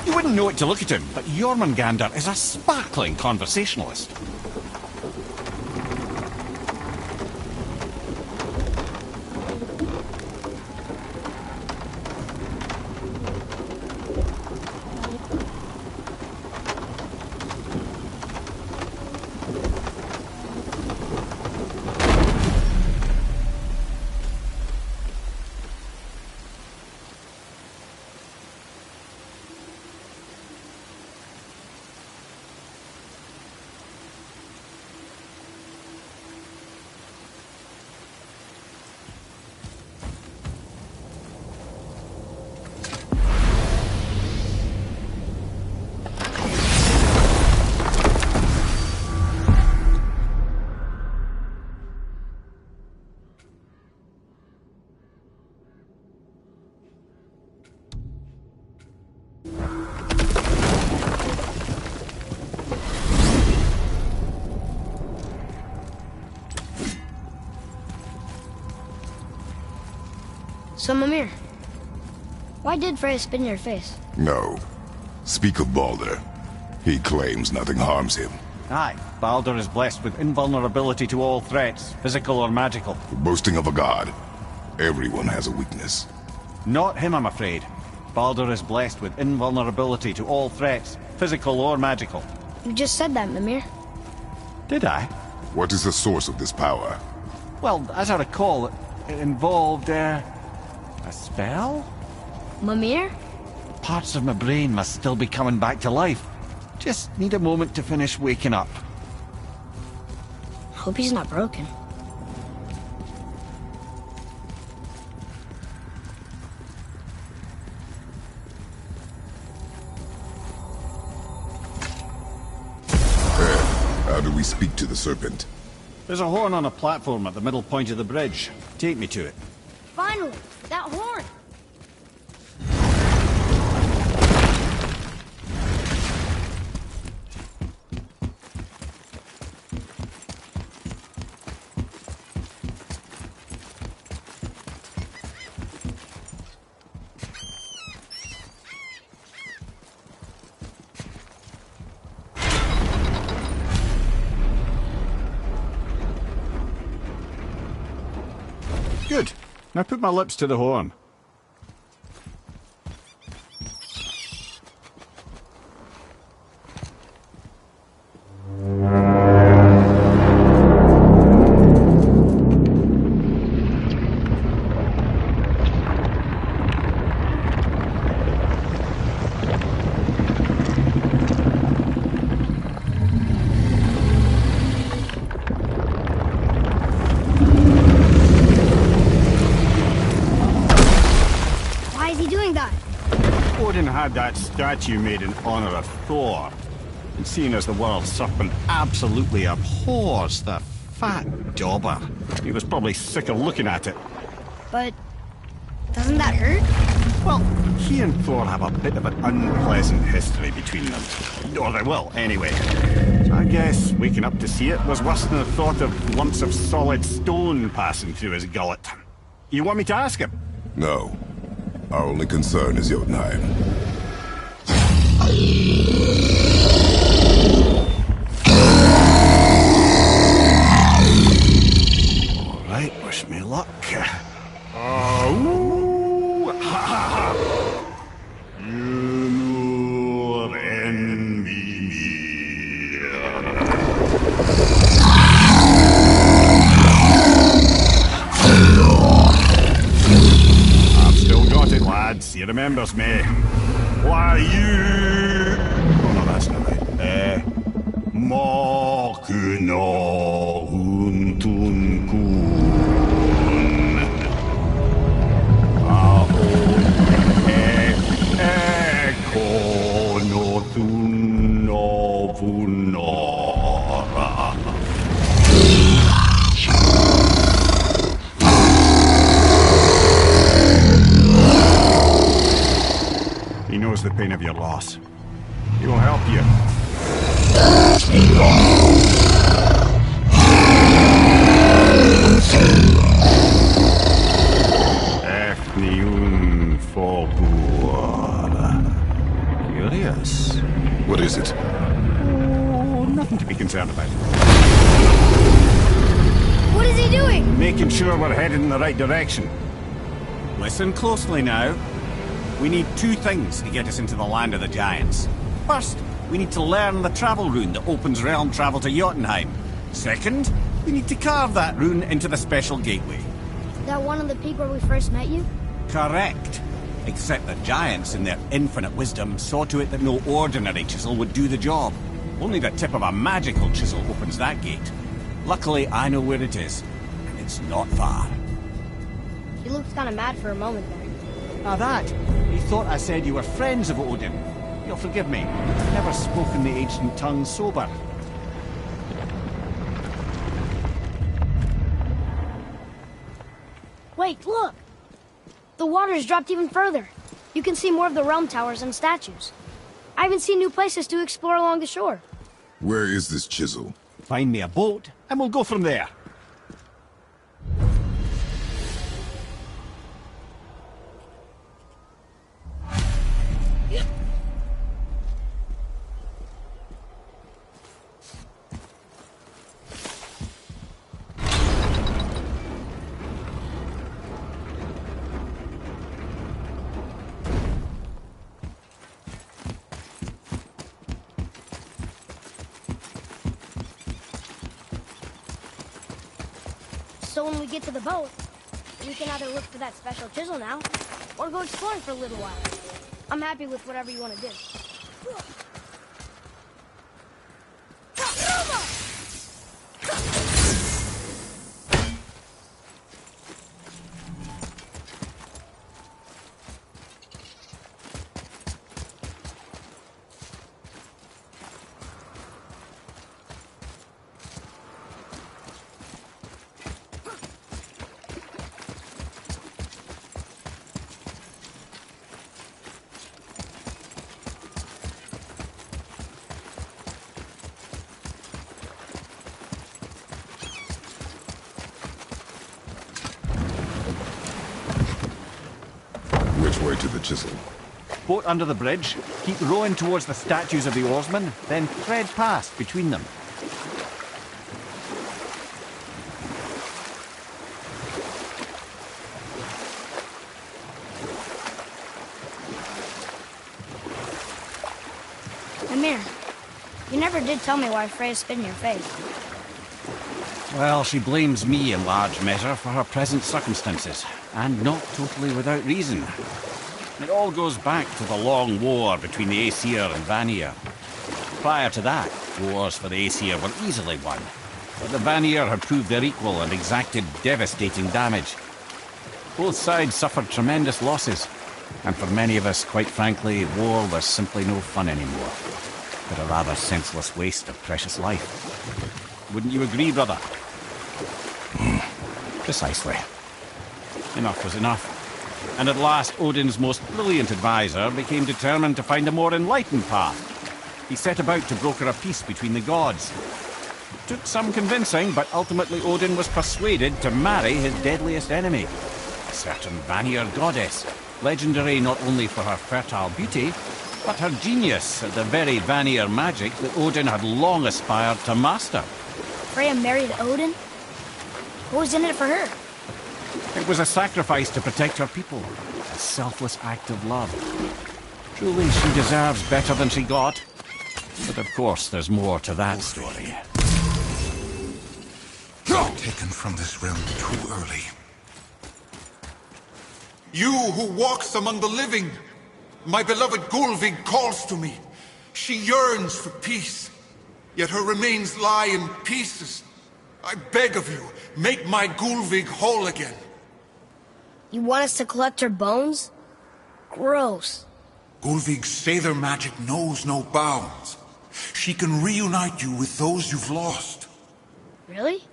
You wouldn't know it to look at him, but Jormungandr is a sparkling conversationalist. So, Mimir, why did Freya spit in your face? No. Speak of Baldur. He claims nothing harms him. Aye, Baldur is blessed with invulnerability to all threats, physical or magical. Boasting of a god. Everyone has a weakness. Not him, I'm afraid. Baldur is blessed with invulnerability to all threats, physical or magical. You just said that, Mimir. Did I? What is the source of this power? Well, as I recall, it involved, a spell? Mimir? Parts of my brain must still be coming back to life. Just need a moment to finish waking up. Hope he's not broken. How do we speak to the serpent? There's a horn on a platform at the middle point of the bridge. Take me to it. Finally! That horn! Good. Now put my lips to the horn. Odin had that statue made in honor of Thor. And seeing as the world serpent absolutely abhors the fat dauber, he was probably sick of looking at it. But doesn't that hurt? Well, he and Thor have a bit of an unpleasant history between them. Or they will, anyway. So I guess waking up to see it was worse than the thought of lumps of solid stone passing through his gullet. You want me to ask him? No. Our only concern is Jotunheim. All right, wish me luck. He remembers me. Why you... Oh no, that's not right. Mokuno Huntun Kun. Eko no Tuno Vunora. He knows the pain of your loss. He will help you. Efniun Fogur. Curious. What is it? Oh, nothing to be concerned about. What is he doing? Making sure we're headed in the right direction. Listen closely now. We need two things to get us into the land of the giants. First, we need to learn the travel rune that opens realm travel to Jotunheim. Second, we need to carve that rune into the special gateway. That one on the peak where we first met you? Correct. Except the giants, in their infinite wisdom, saw to it that no ordinary chisel would do the job. Only the tip of a magical chisel opens that gate. Luckily, I know where it is, and it's not far. You looked kind of mad for a moment there. Now that, he thought I said you were friends of Odin. You'll forgive me. I've never spoken the ancient tongue sober. Wait, look! The water's dropped even further. You can see more of the realm towers and statues. I even see new places to explore along the shore. Where is this chisel? Find me a boat, and we'll go from there. So when we get to the boat, we can either look for that special chisel now, or go exploring for a little while. I'm happy with whatever you want to do. Which way to the chisel? Boat under the bridge, keep rowing towards the statues of the oarsmen, then thread past between them. Amir, you never did tell me why Freya spit in your face. Well, she blames me in large measure for her present circumstances, and not totally without reason. It all goes back to the long war between the Aesir and Vanir. Prior to that, wars for the Aesir were easily won, but the Vanir had proved their equal and exacted devastating damage. Both sides suffered tremendous losses, and for many of us, quite frankly, war was simply no fun anymore, but a rather senseless waste of precious life. Wouldn't you agree, brother? Precisely. Enough was enough. And at last, Odin's most brilliant advisor became determined to find a more enlightened path. He set about to broker a peace between the gods. It took some convincing, but ultimately Odin was persuaded to marry his deadliest enemy, a certain Vanir goddess, legendary not only for her fertile beauty, but her genius at the very Vanir magic that Odin had long aspired to master. Freya married Odin? What was in it for her? It was a sacrifice to protect her people, a selfless act of love. Truly, she deserves better than she got. But of course, there's more to that story. Taken from this realm too early. You who walks among the living, my beloved Gulvig calls to me. She yearns for peace, yet her remains lie in pieces. I beg of you, make my Gulvig whole again. You want us to collect her bones? Gross. Gulvig's Sather magic knows no bounds. She can reunite you with those you've lost. Really?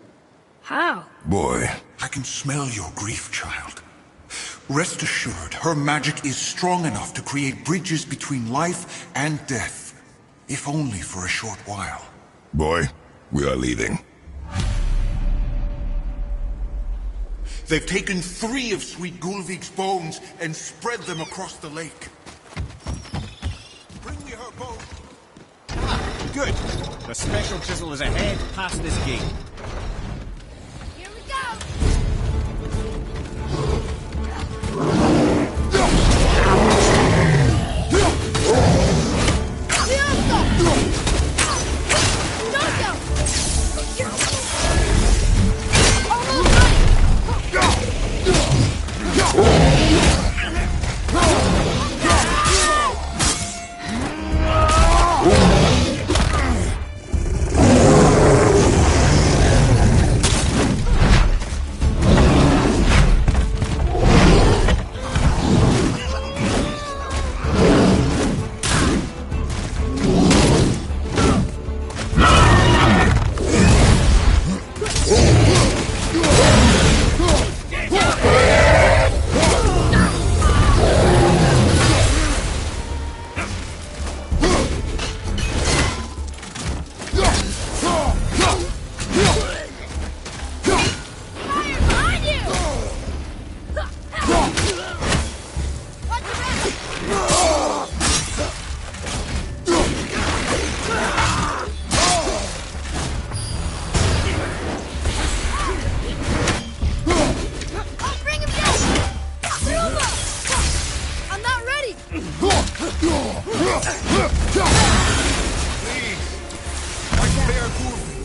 How? Boy. I can smell your grief, child. Rest assured, her magic is strong enough to create bridges between life and death, if only for a short while. Boy, we are leaving. They've taken 3 of Sweet Gulvig's bones and spread them across the lake. Bring me her bone. Ah, good. The special chisel is ahead past this gate. Here we go!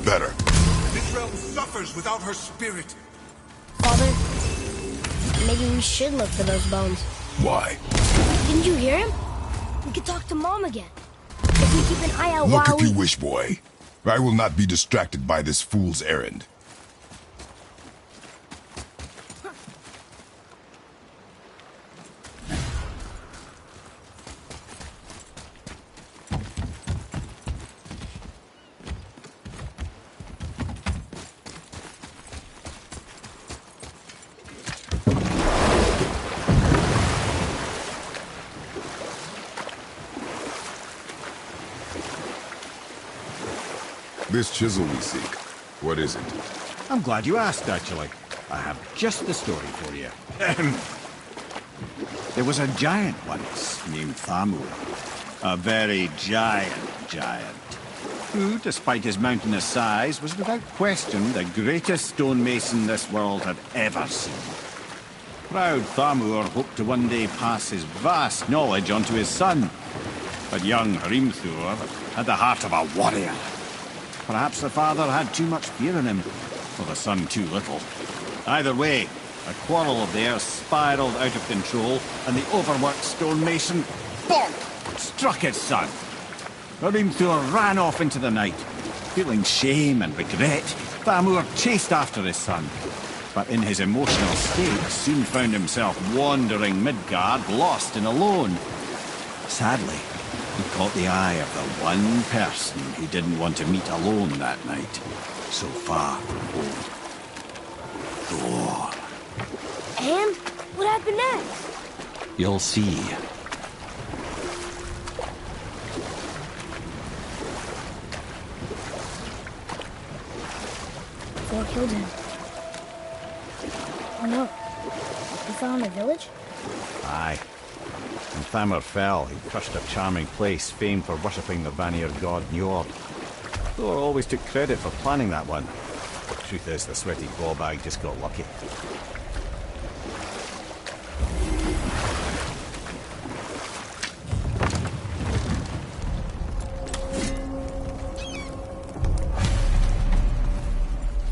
Better. This realm suffers without her spirit. maybe we should look for those bones. Why? Didn't you hear him? We could talk to Mom again. If we keep an eye out Look while if you wish, boy. I will not be distracted by this fool's errand. This chisel we seek, what is it? I'm glad you asked, actually. I have just the story for you. There was a giant once named Thamur. A very giant, who, despite his mountainous size, was without question the greatest stonemason this world had ever seen. Proud Thamur hoped to one day pass his vast knowledge on to his son. But young Hrimthur had the heart of a warrior. Perhaps the father had too much fear in him, or the son too little. Either way, a quarrel of theirs spiraled out of control, and the overworked stonemason, bonk, struck his son. Hrimthur ran off into the night. Feeling shame and regret, Thamur chased after his son. But in his emotional state, soon found himself wandering Midgard, lost and alone. Sadly, he caught the eye of the one person he didn't want to meet alone that night. So far from home. Thor. And what happened next? You'll see. Thor killed him. Oh no. He fell in the village? Aye. When Thamur fell, he crushed a charming place famed for worshipping the Vanir god Njord. Thor always took credit for planning that one. Truth is, the sweaty ballbag just got lucky.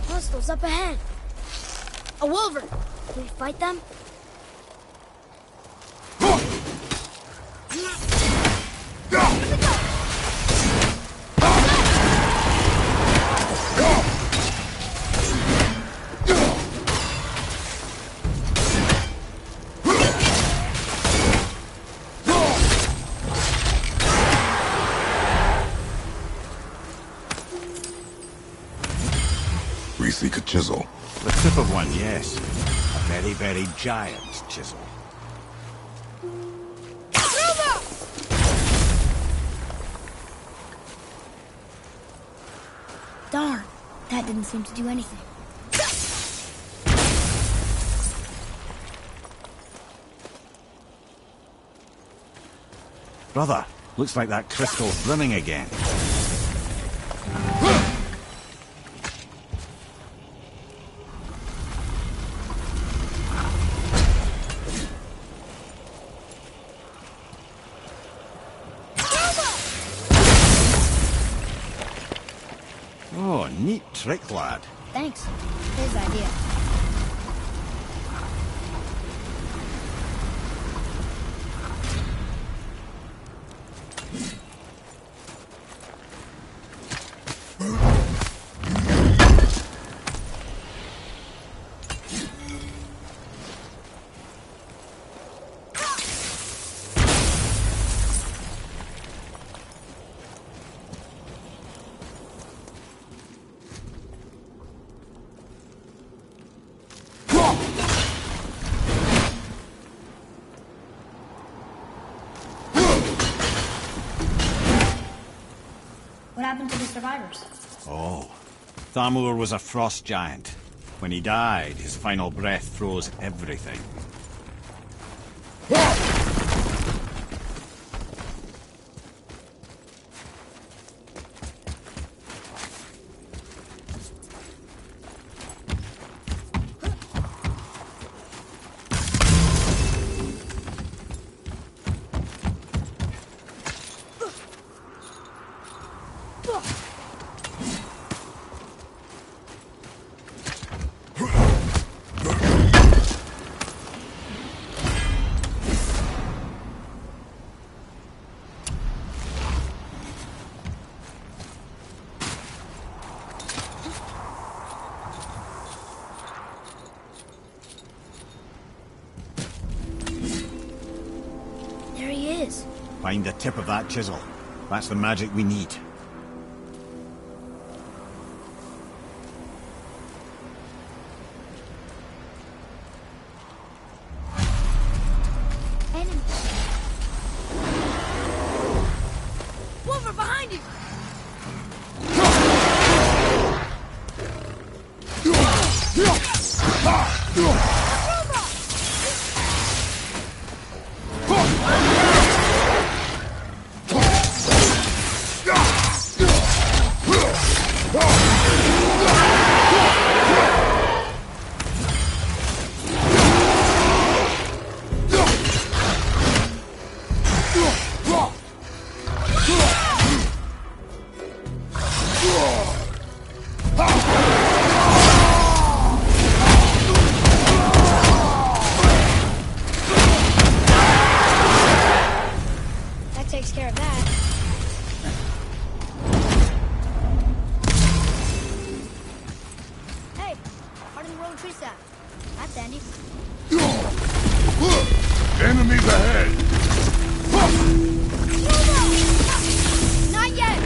Hostiles up ahead. A wolver. Can we fight them? We seek a chisel. The tip of one, yes. A very, very giant chisel. Darn, that didn't seem to do anything. Brother, looks like that crystal's brimming again. Oh, neat trick, lad. Thanks. His idea. What happened to the survivors? Oh, Thamur was a frost giant. When he died, his final breath froze everything. Find the tip of that chisel. That's the magic we need. Enemy. Wolver, behind you! That takes care of that. Hey, part of the road trees that. That's Andy. Enemies ahead! Not yet!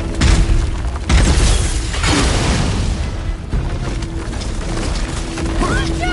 Watch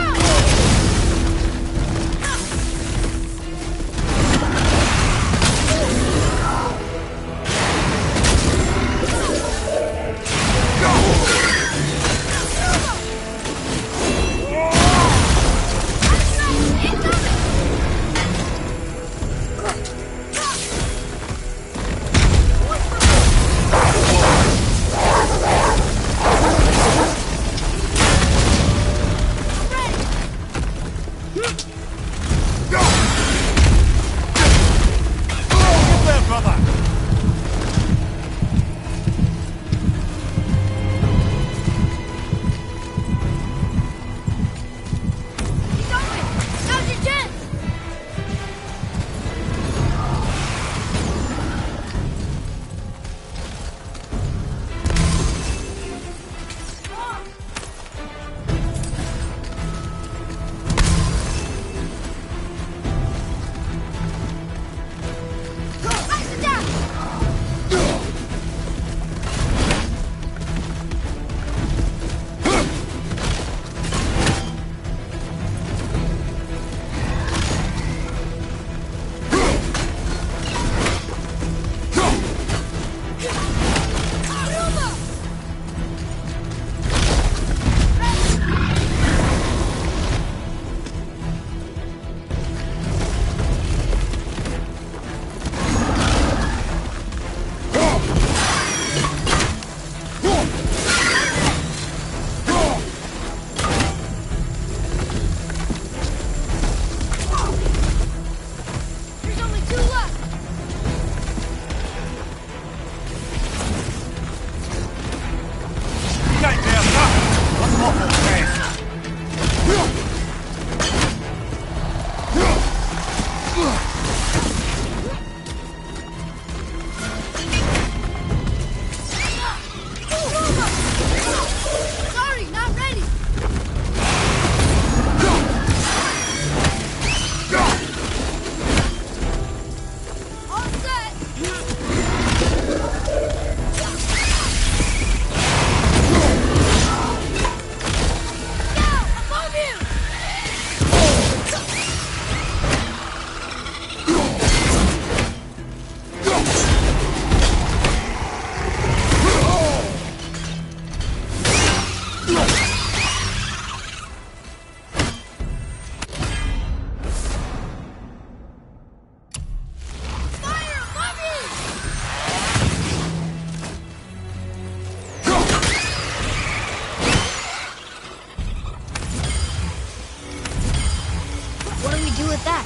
out!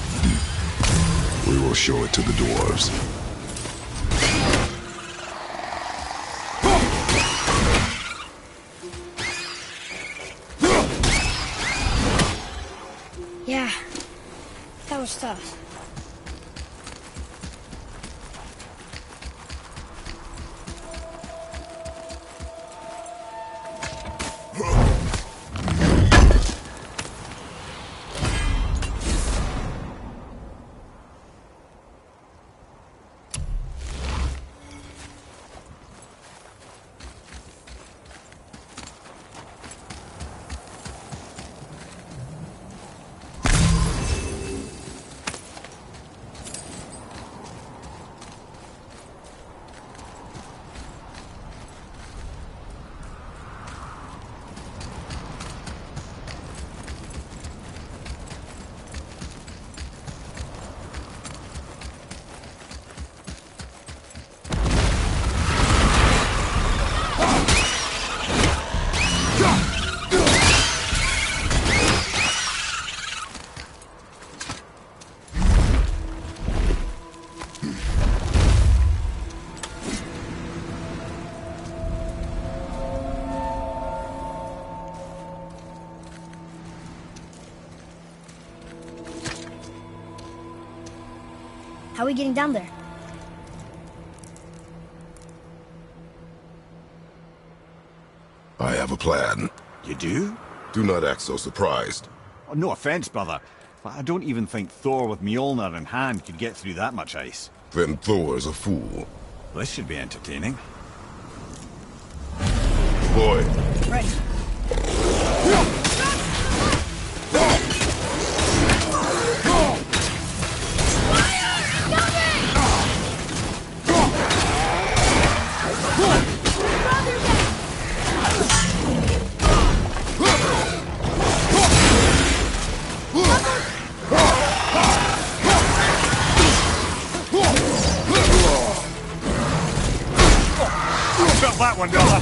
We will show it to the dwarves. Yeah, that was tough. How are we getting down there? I have a plan. You do? Do not act so surprised. Oh, no offense, brother, but I don't even think Thor with Mjolnir in hand could get through that much ice. Then Thor's a fool. This should be entertaining. Boy. Ready. Felt that one, brother.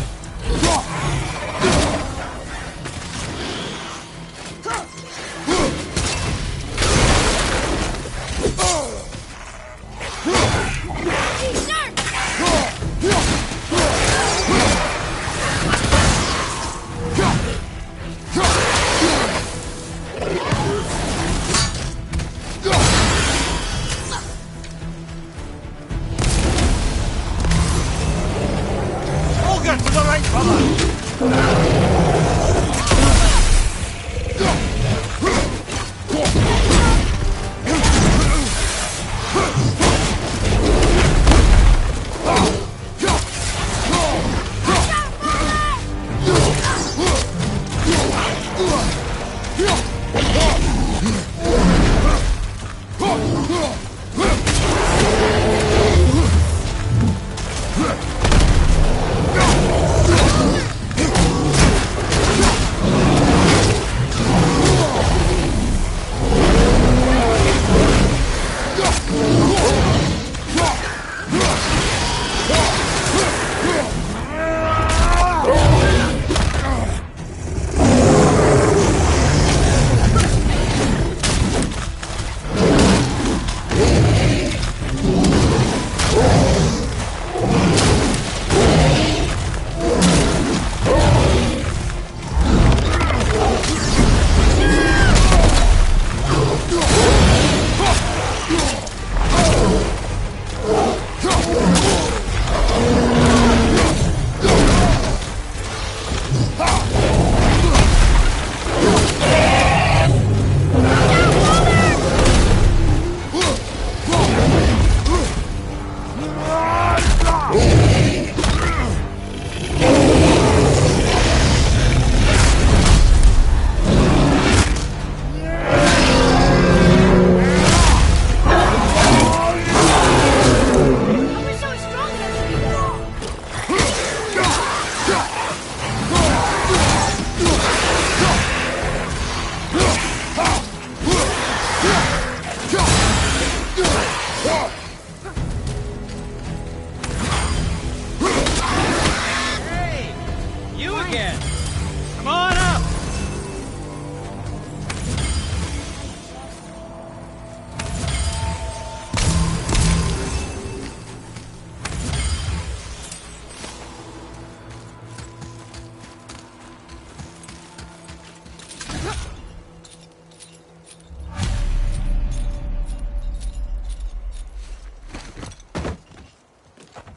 All good to the right, brother.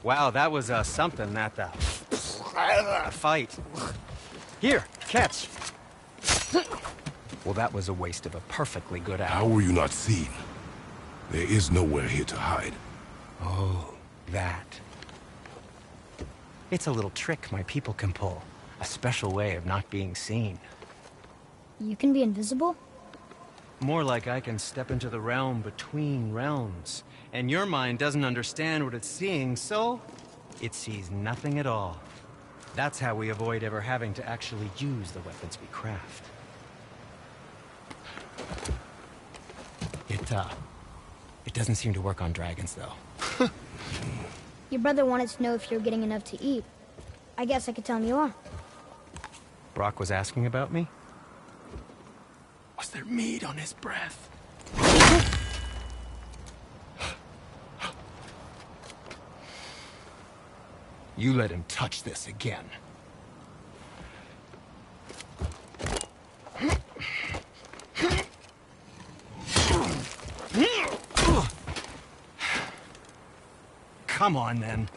Wow, that was something, that fight. Here, catch. Well, that was a waste of a perfectly good hour. How were you not seen? There is nowhere here to hide. Oh, that. It's a little trick my people can pull. A special way of not being seen. You can be invisible? More like I can step into the realm between realms. And your mind doesn't understand what it's seeing, so it sees nothing at all. That's how we avoid ever having to actually use the weapons we craft. It doesn't seem to work on dragons, though. Your brother wanted to know if you're getting enough to eat. I guess I could tell him you are. Brock was asking about me? Was there meat on his breath? You let him touch this again. on, then.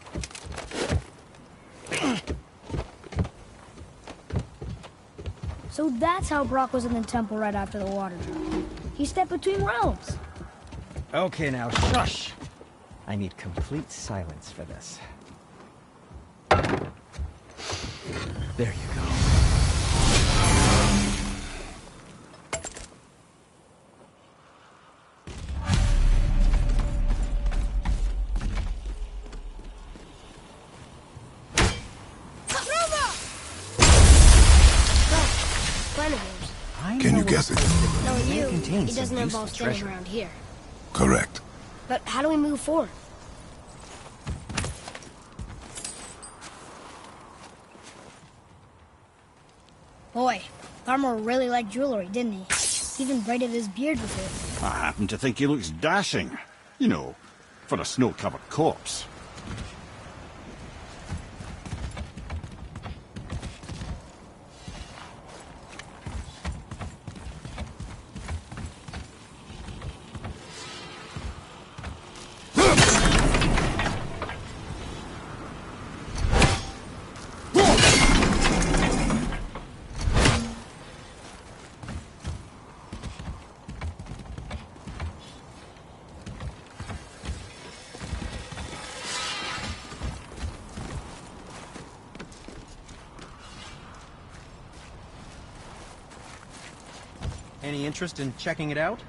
So that's how Brock was in the temple right after the water drop. He stepped between realms. Okay, now, shush! I need complete silence for this. There you go. Can you guess it? Knowing you, contains it doesn't some involve useful standing treasure. around here. Correct. But how do we move forward? Boy, Armor really liked jewelry, didn't he? He even braided his beard with it. I happen to think he looks dashing. You know, for a snow-covered corpse. Any interest in checking it out?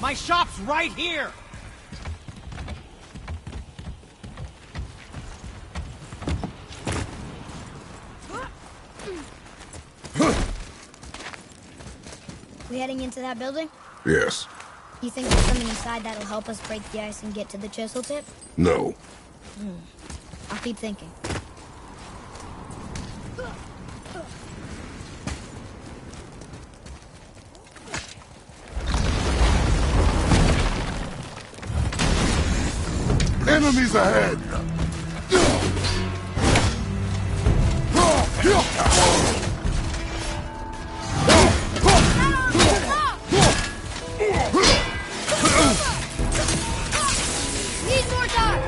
My shop's right here! We heading into that building? Yes. You think there's something inside that'll help us break the ice and get to the chisel tip? No. I'll keep thinking. Enemies ahead! Need more time!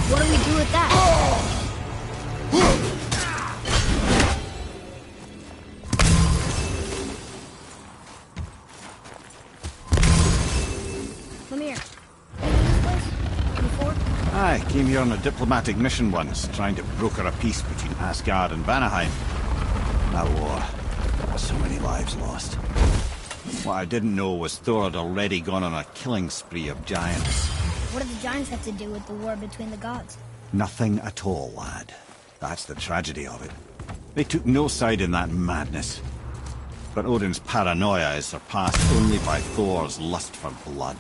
What do we do with that? Come here. I came here on a diplomatic mission once, trying to broker a peace between Asgard and Vanaheim. That war. There were so many lives lost. What I didn't know was Thor had already gone on a killing spree of giants. What do the giants have to do with the war between the gods? Nothing at all, lad. That's the tragedy of it. They took no side in that madness. But Odin's paranoia is surpassed only by Thor's lust for blood.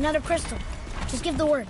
Another crystal. Just give the word.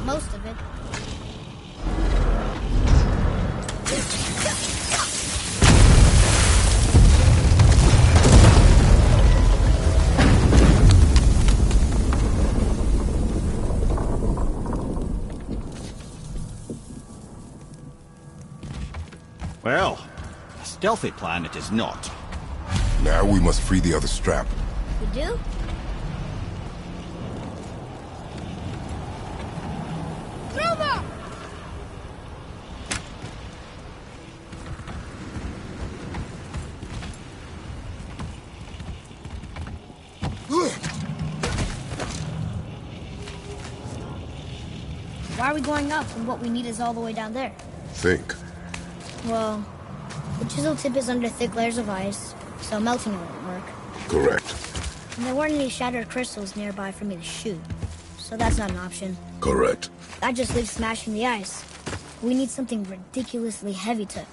Most of it. Well, a stealthy plan it is not. Now we must free the other strap. We do? Why are we going up when what we need is all the way down there? Think. Well, the chisel tip is under thick layers of ice, so melting it won't work. Correct. And there weren't any shattered crystals nearby for me to shoot, so that's not an option. Correct. That just leaves smashing the ice. We need something ridiculously heavy to...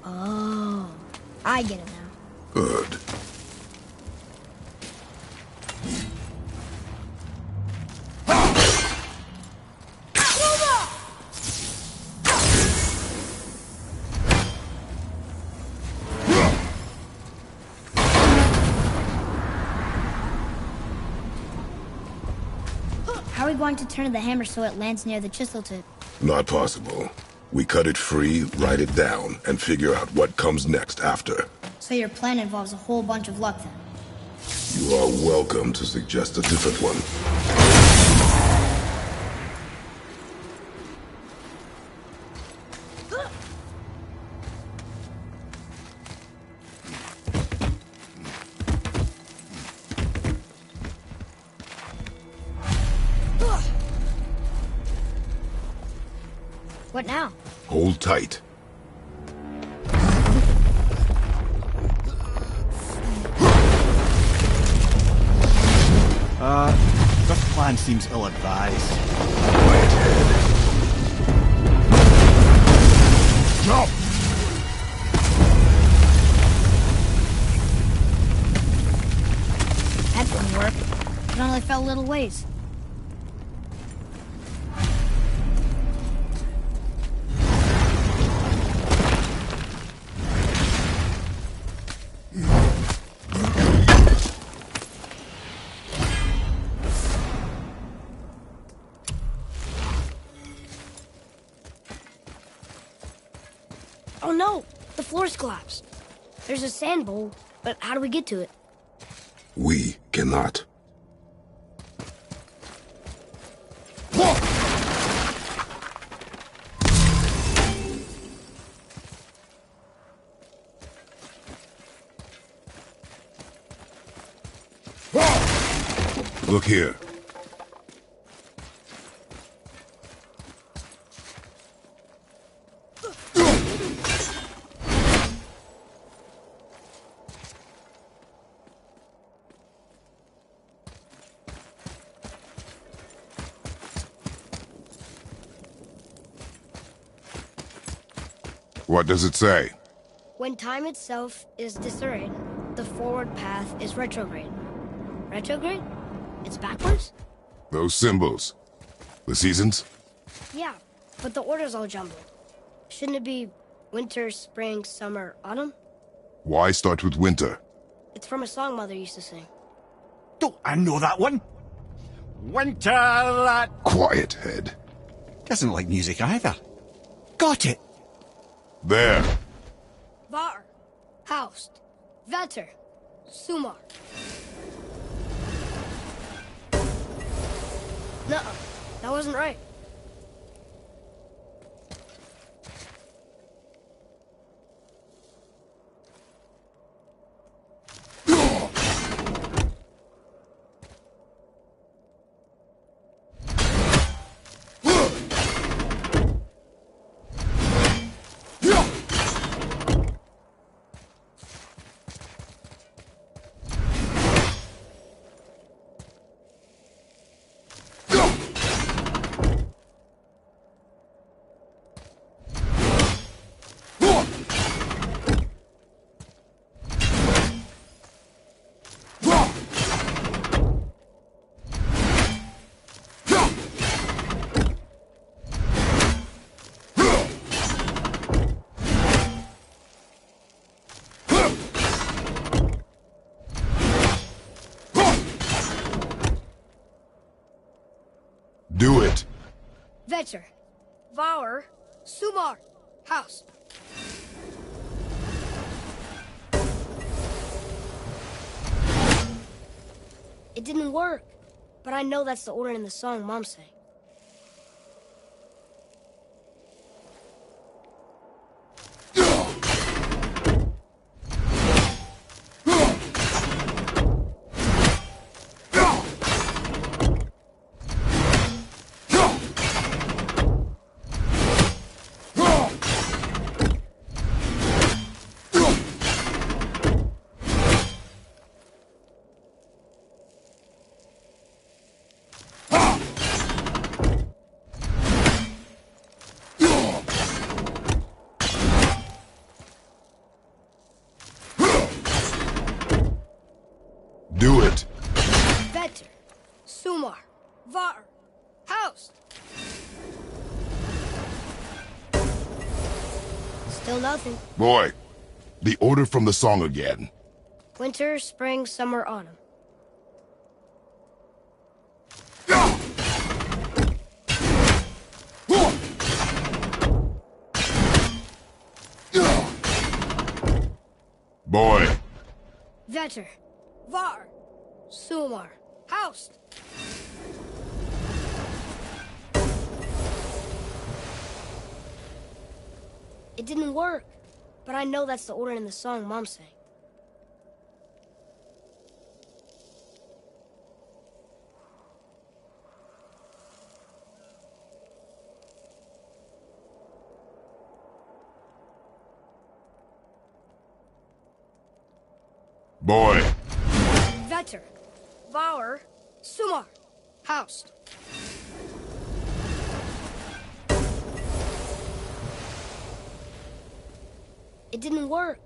Oh, I get it now. Good. How are we going to turn the hammer so it lands near the chisel tip? Not possible. We cut it free, write it down, and figure out what comes next after. So your plan involves a whole bunch of luck then? You are welcome to suggest a different one. What now? Hold tight. This plan seems ill-advised. Quiet head. Jump! That didn't work. It only fell a little ways. Oh no! The floor's collapsed. There's a sand bowl, but how do we get to it? We cannot. Look here. What does it say? When time itself is disarrayed, the forward path is retrograde. Retrograde? It's backwards? Those symbols. The seasons? Yeah, but the order's all jumbled. Shouldn't it be winter, spring, summer, autumn? Why start with winter? It's from a song Mother used to sing. Don't I know that one? Winter, lad. Quiet, head. Doesn't like music either. Got it. There. Var, Haust, Vetter, Sumar. Nuh-uh, that wasn't right. Do it. Vetter, Var, Sumar, Haust. It didn't work, but I know that's the order in the song Mom sang. Do it. Vetter, Sumar, Var, Haust. Still nothing. Boy, the order from the song again. Winter, spring, summer, autumn. Boy. Vetter, Var, Sumar, Haust. It didn't work, but I know that's the order in the song Mom sang. Boy. Vetter, Var, Sumar, Haust. It didn't work,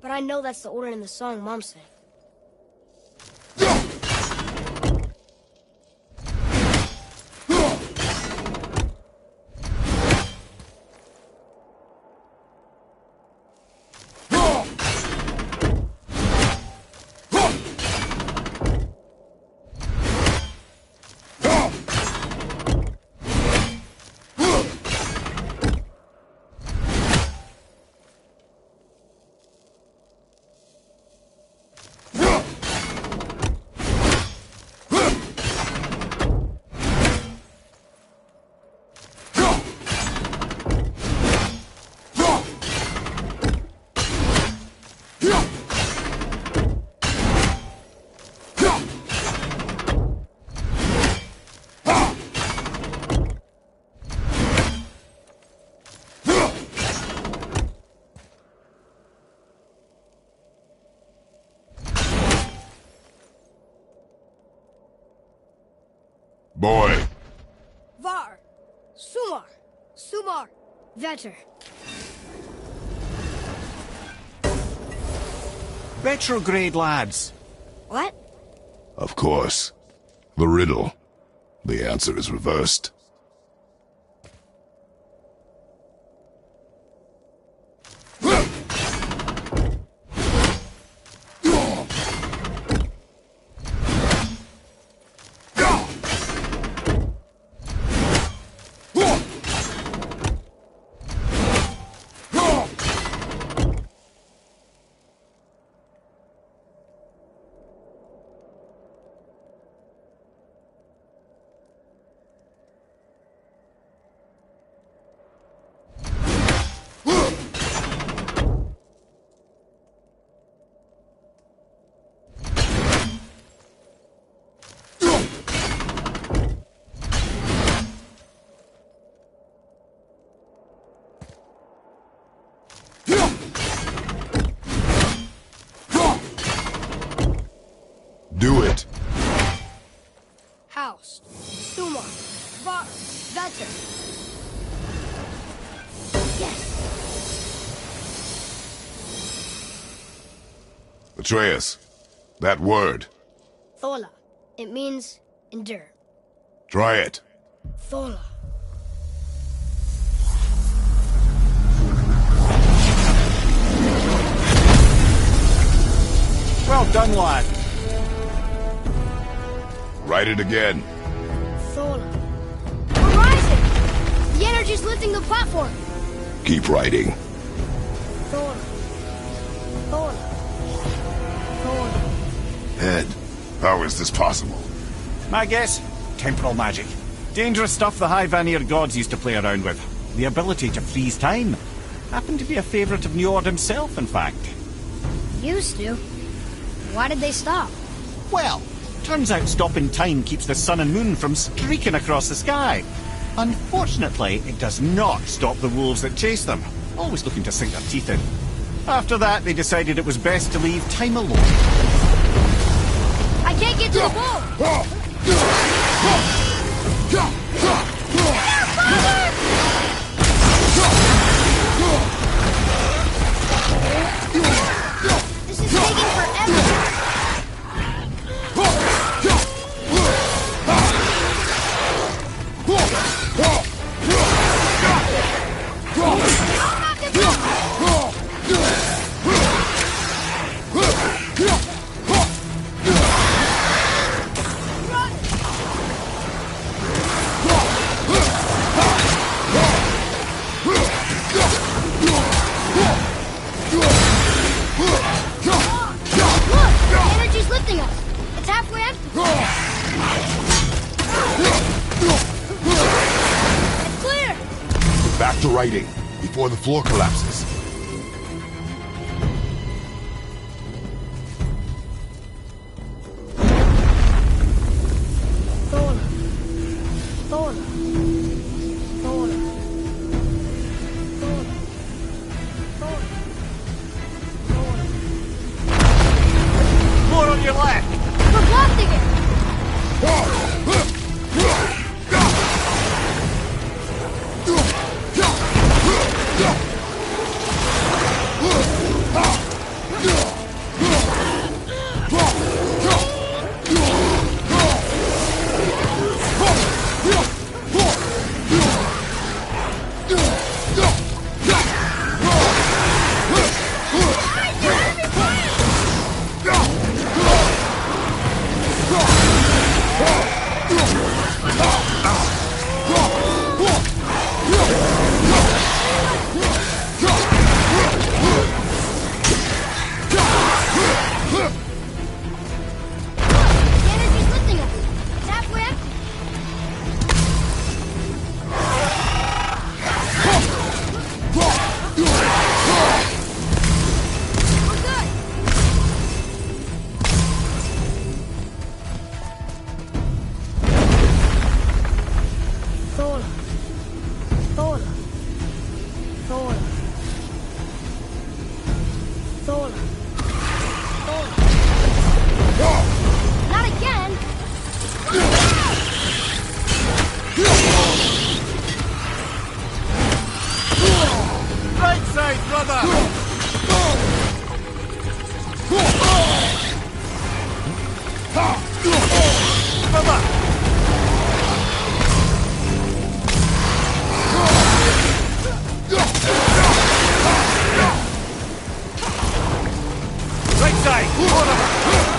but I know that's the order in the song Mom sang. Boy. Var, Sumar, Sumar, Vetter. Retrograde, lads. What? Of course. The riddle. The answer is reversed. Do it. House. Thuma. Vetter. Yes. Atreus, that word. Thola. It means endure. Try it. Thola. Well done, lad. Write it again. Thola. We're rising! The energy's lifting the platform! Keep writing. Thola. Thola. Thola. Ed, how is this possible? My guess? Temporal magic. Dangerous stuff the High Vanir gods used to play around with. The ability to freeze time. Happened to be a favourite of Njord himself, in fact. Used to. Why did they stop? Well, turns out stopping time keeps the sun and moon from streaking across the sky. Unfortunately, it does not stop the wolves that chase them, always looking to sink their teeth in. After that, they decided it was best to leave time alone. I can't get to the wall! This is taking forever! Back to writing, before the floor collapses. More on your left! We're blocking it! Right side!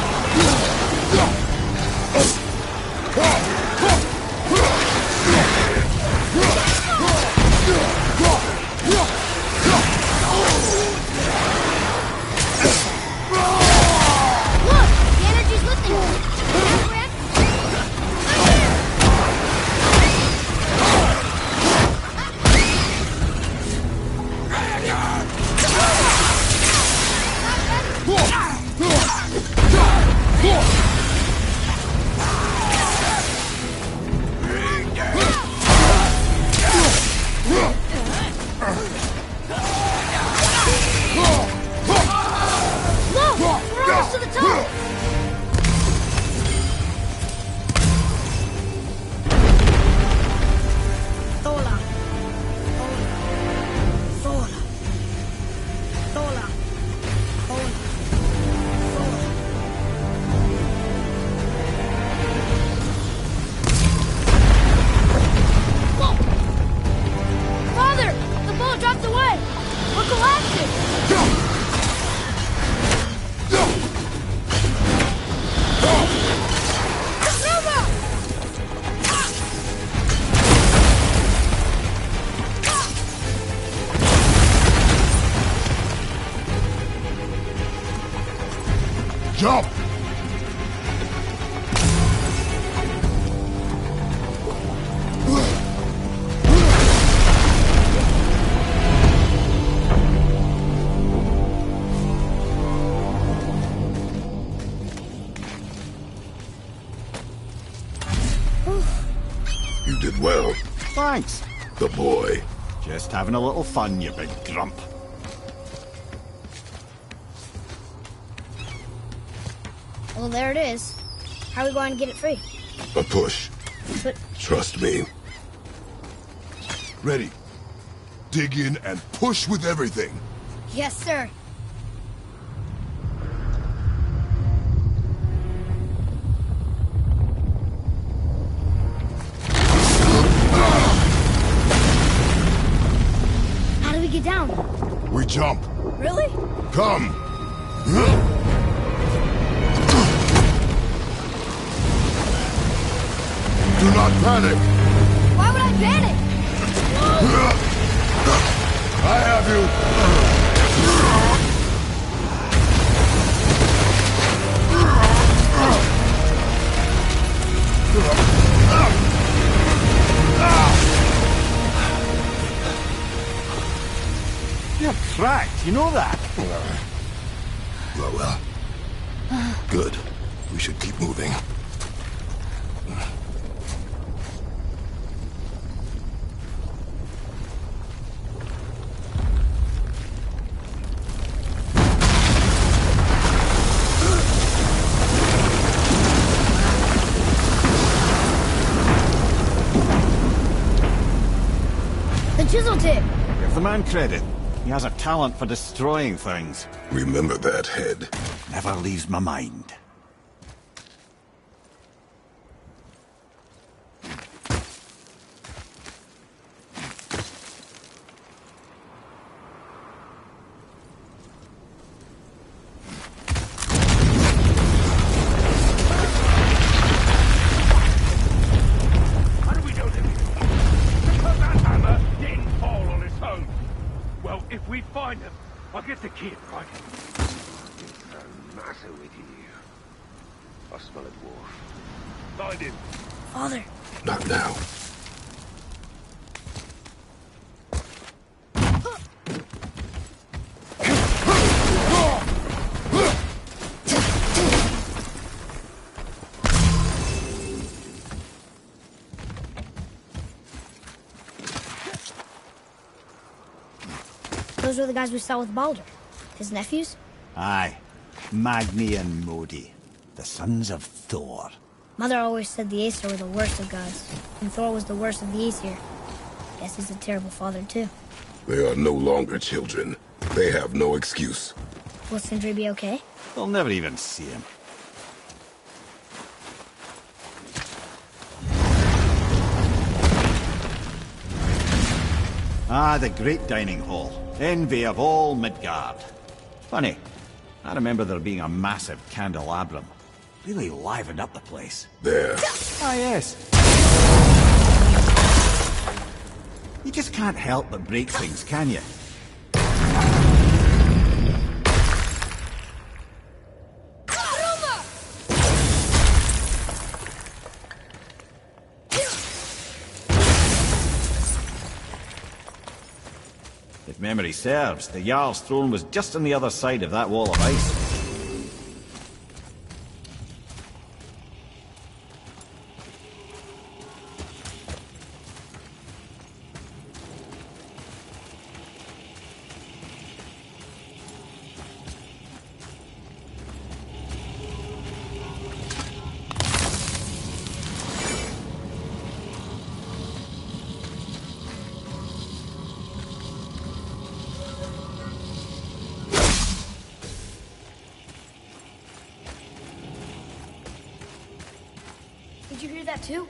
Jump! You did well. Thanks. The boy. Just having a little fun, you big grump. Well, there it is. How are we going to get it free? A push. But Trust me. Ready. Dig in and push with everything. yes, sir. How do we get down? We jump. Really? Come. Do not panic. Why would I panic? I have you. You're cracked, you know that? Well. Good. We should keep moving. The chisel tip. Give the man credit. He has a talent for destroying things. Remember that head. Never leaves my mind. How do we know this? Because that hammer didn't fall on its own. Well, if we find them, I'll get the kid, right? What's the matter with you? I smell a dwarf. Find him. Father. Not now. Those were the guys we saw with Baldur. His nephews? Aye. Magni and Modi. The sons of Thor. Mother always said the Aesir were the worst of gods, and Thor was the worst of the Aesir. Guess he's a terrible father, too. They are no longer children. They have no excuse. Will Sindri be okay? We'll never even see him. Ah, the great dining hall. Envy of all Midgard. Funny, I remember there being a massive candelabrum. Really livened up the place. There. Ah, yes. You just can't help but break things, can you? If memory serves, the Jarl's throne was just on the other side of that wall of ice. Did you hear that too?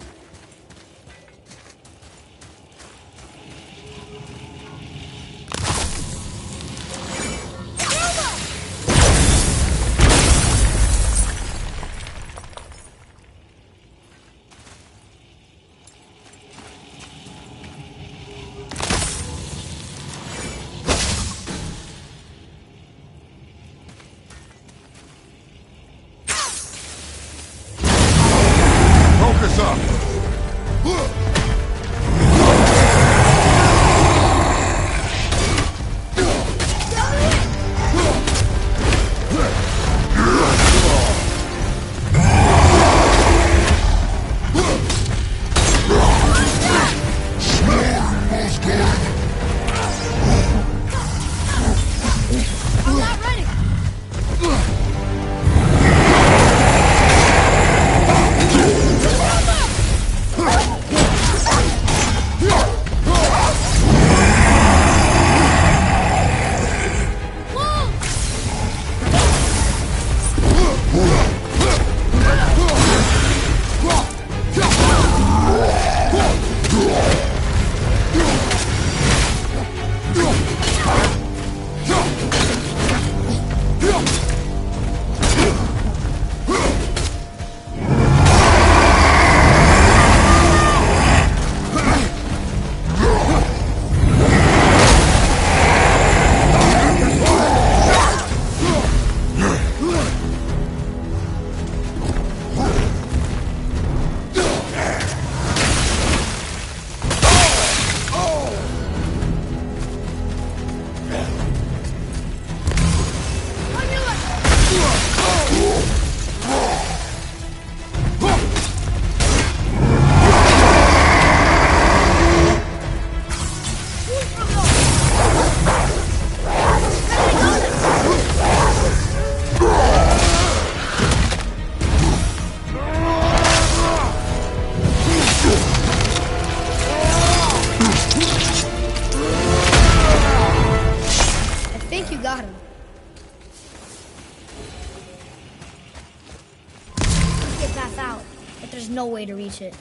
Focus up! I'm not ready! I think you got him. Let's get back out, but there's no way to reach it.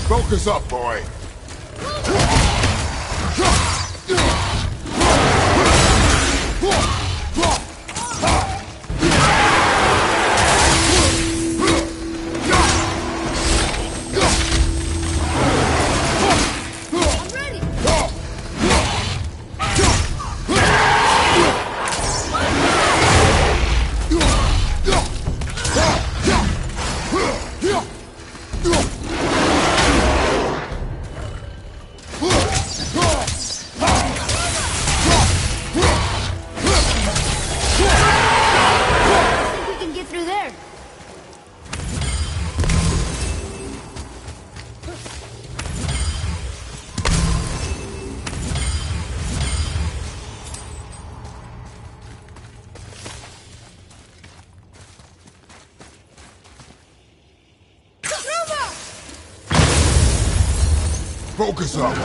Focus up, boy. Focus up.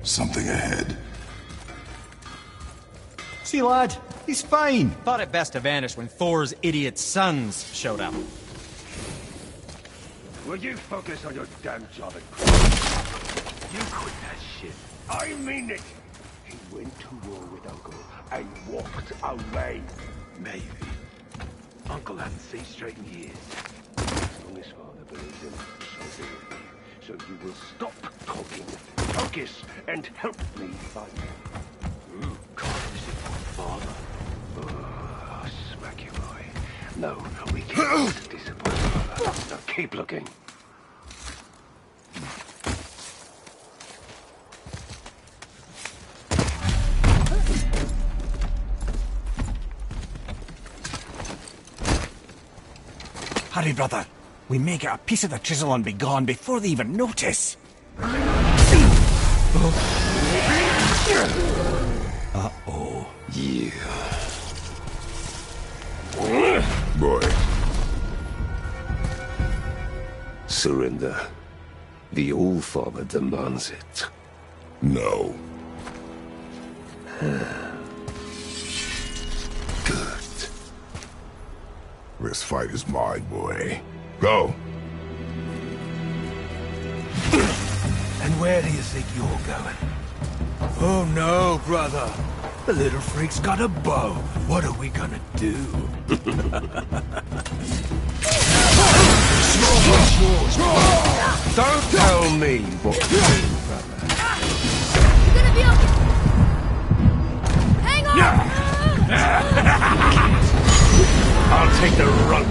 Something ahead. See, lad, he's fine. Thought it best to vanish when Thor's idiot sons showed up. Will you focus on your damn job and you quit that shit. I mean it. He went to war with Uncle and walked away. Maybe. Uncle hasn't seen straight in years. As long as Father believes him, so will we. So you will stop talking, focus, and help me fight. Ooh, God, is it my father? Oh, I'll smack you, boy. No, we can't disappoint Father. So keep looking. Hurry, brother. We may get a piece of the chisel and be gone before they even notice. Uh-oh. Yeah. Boy. Surrender. The All Father demands it. No. Good. This fight is mine, boy. Go. And where do you think you're going? Oh no, brother. The little freak's got a bow. What are we gonna do? Don't tell me what to do, brother. You're gonna be okay. Hang on! I'll take the run.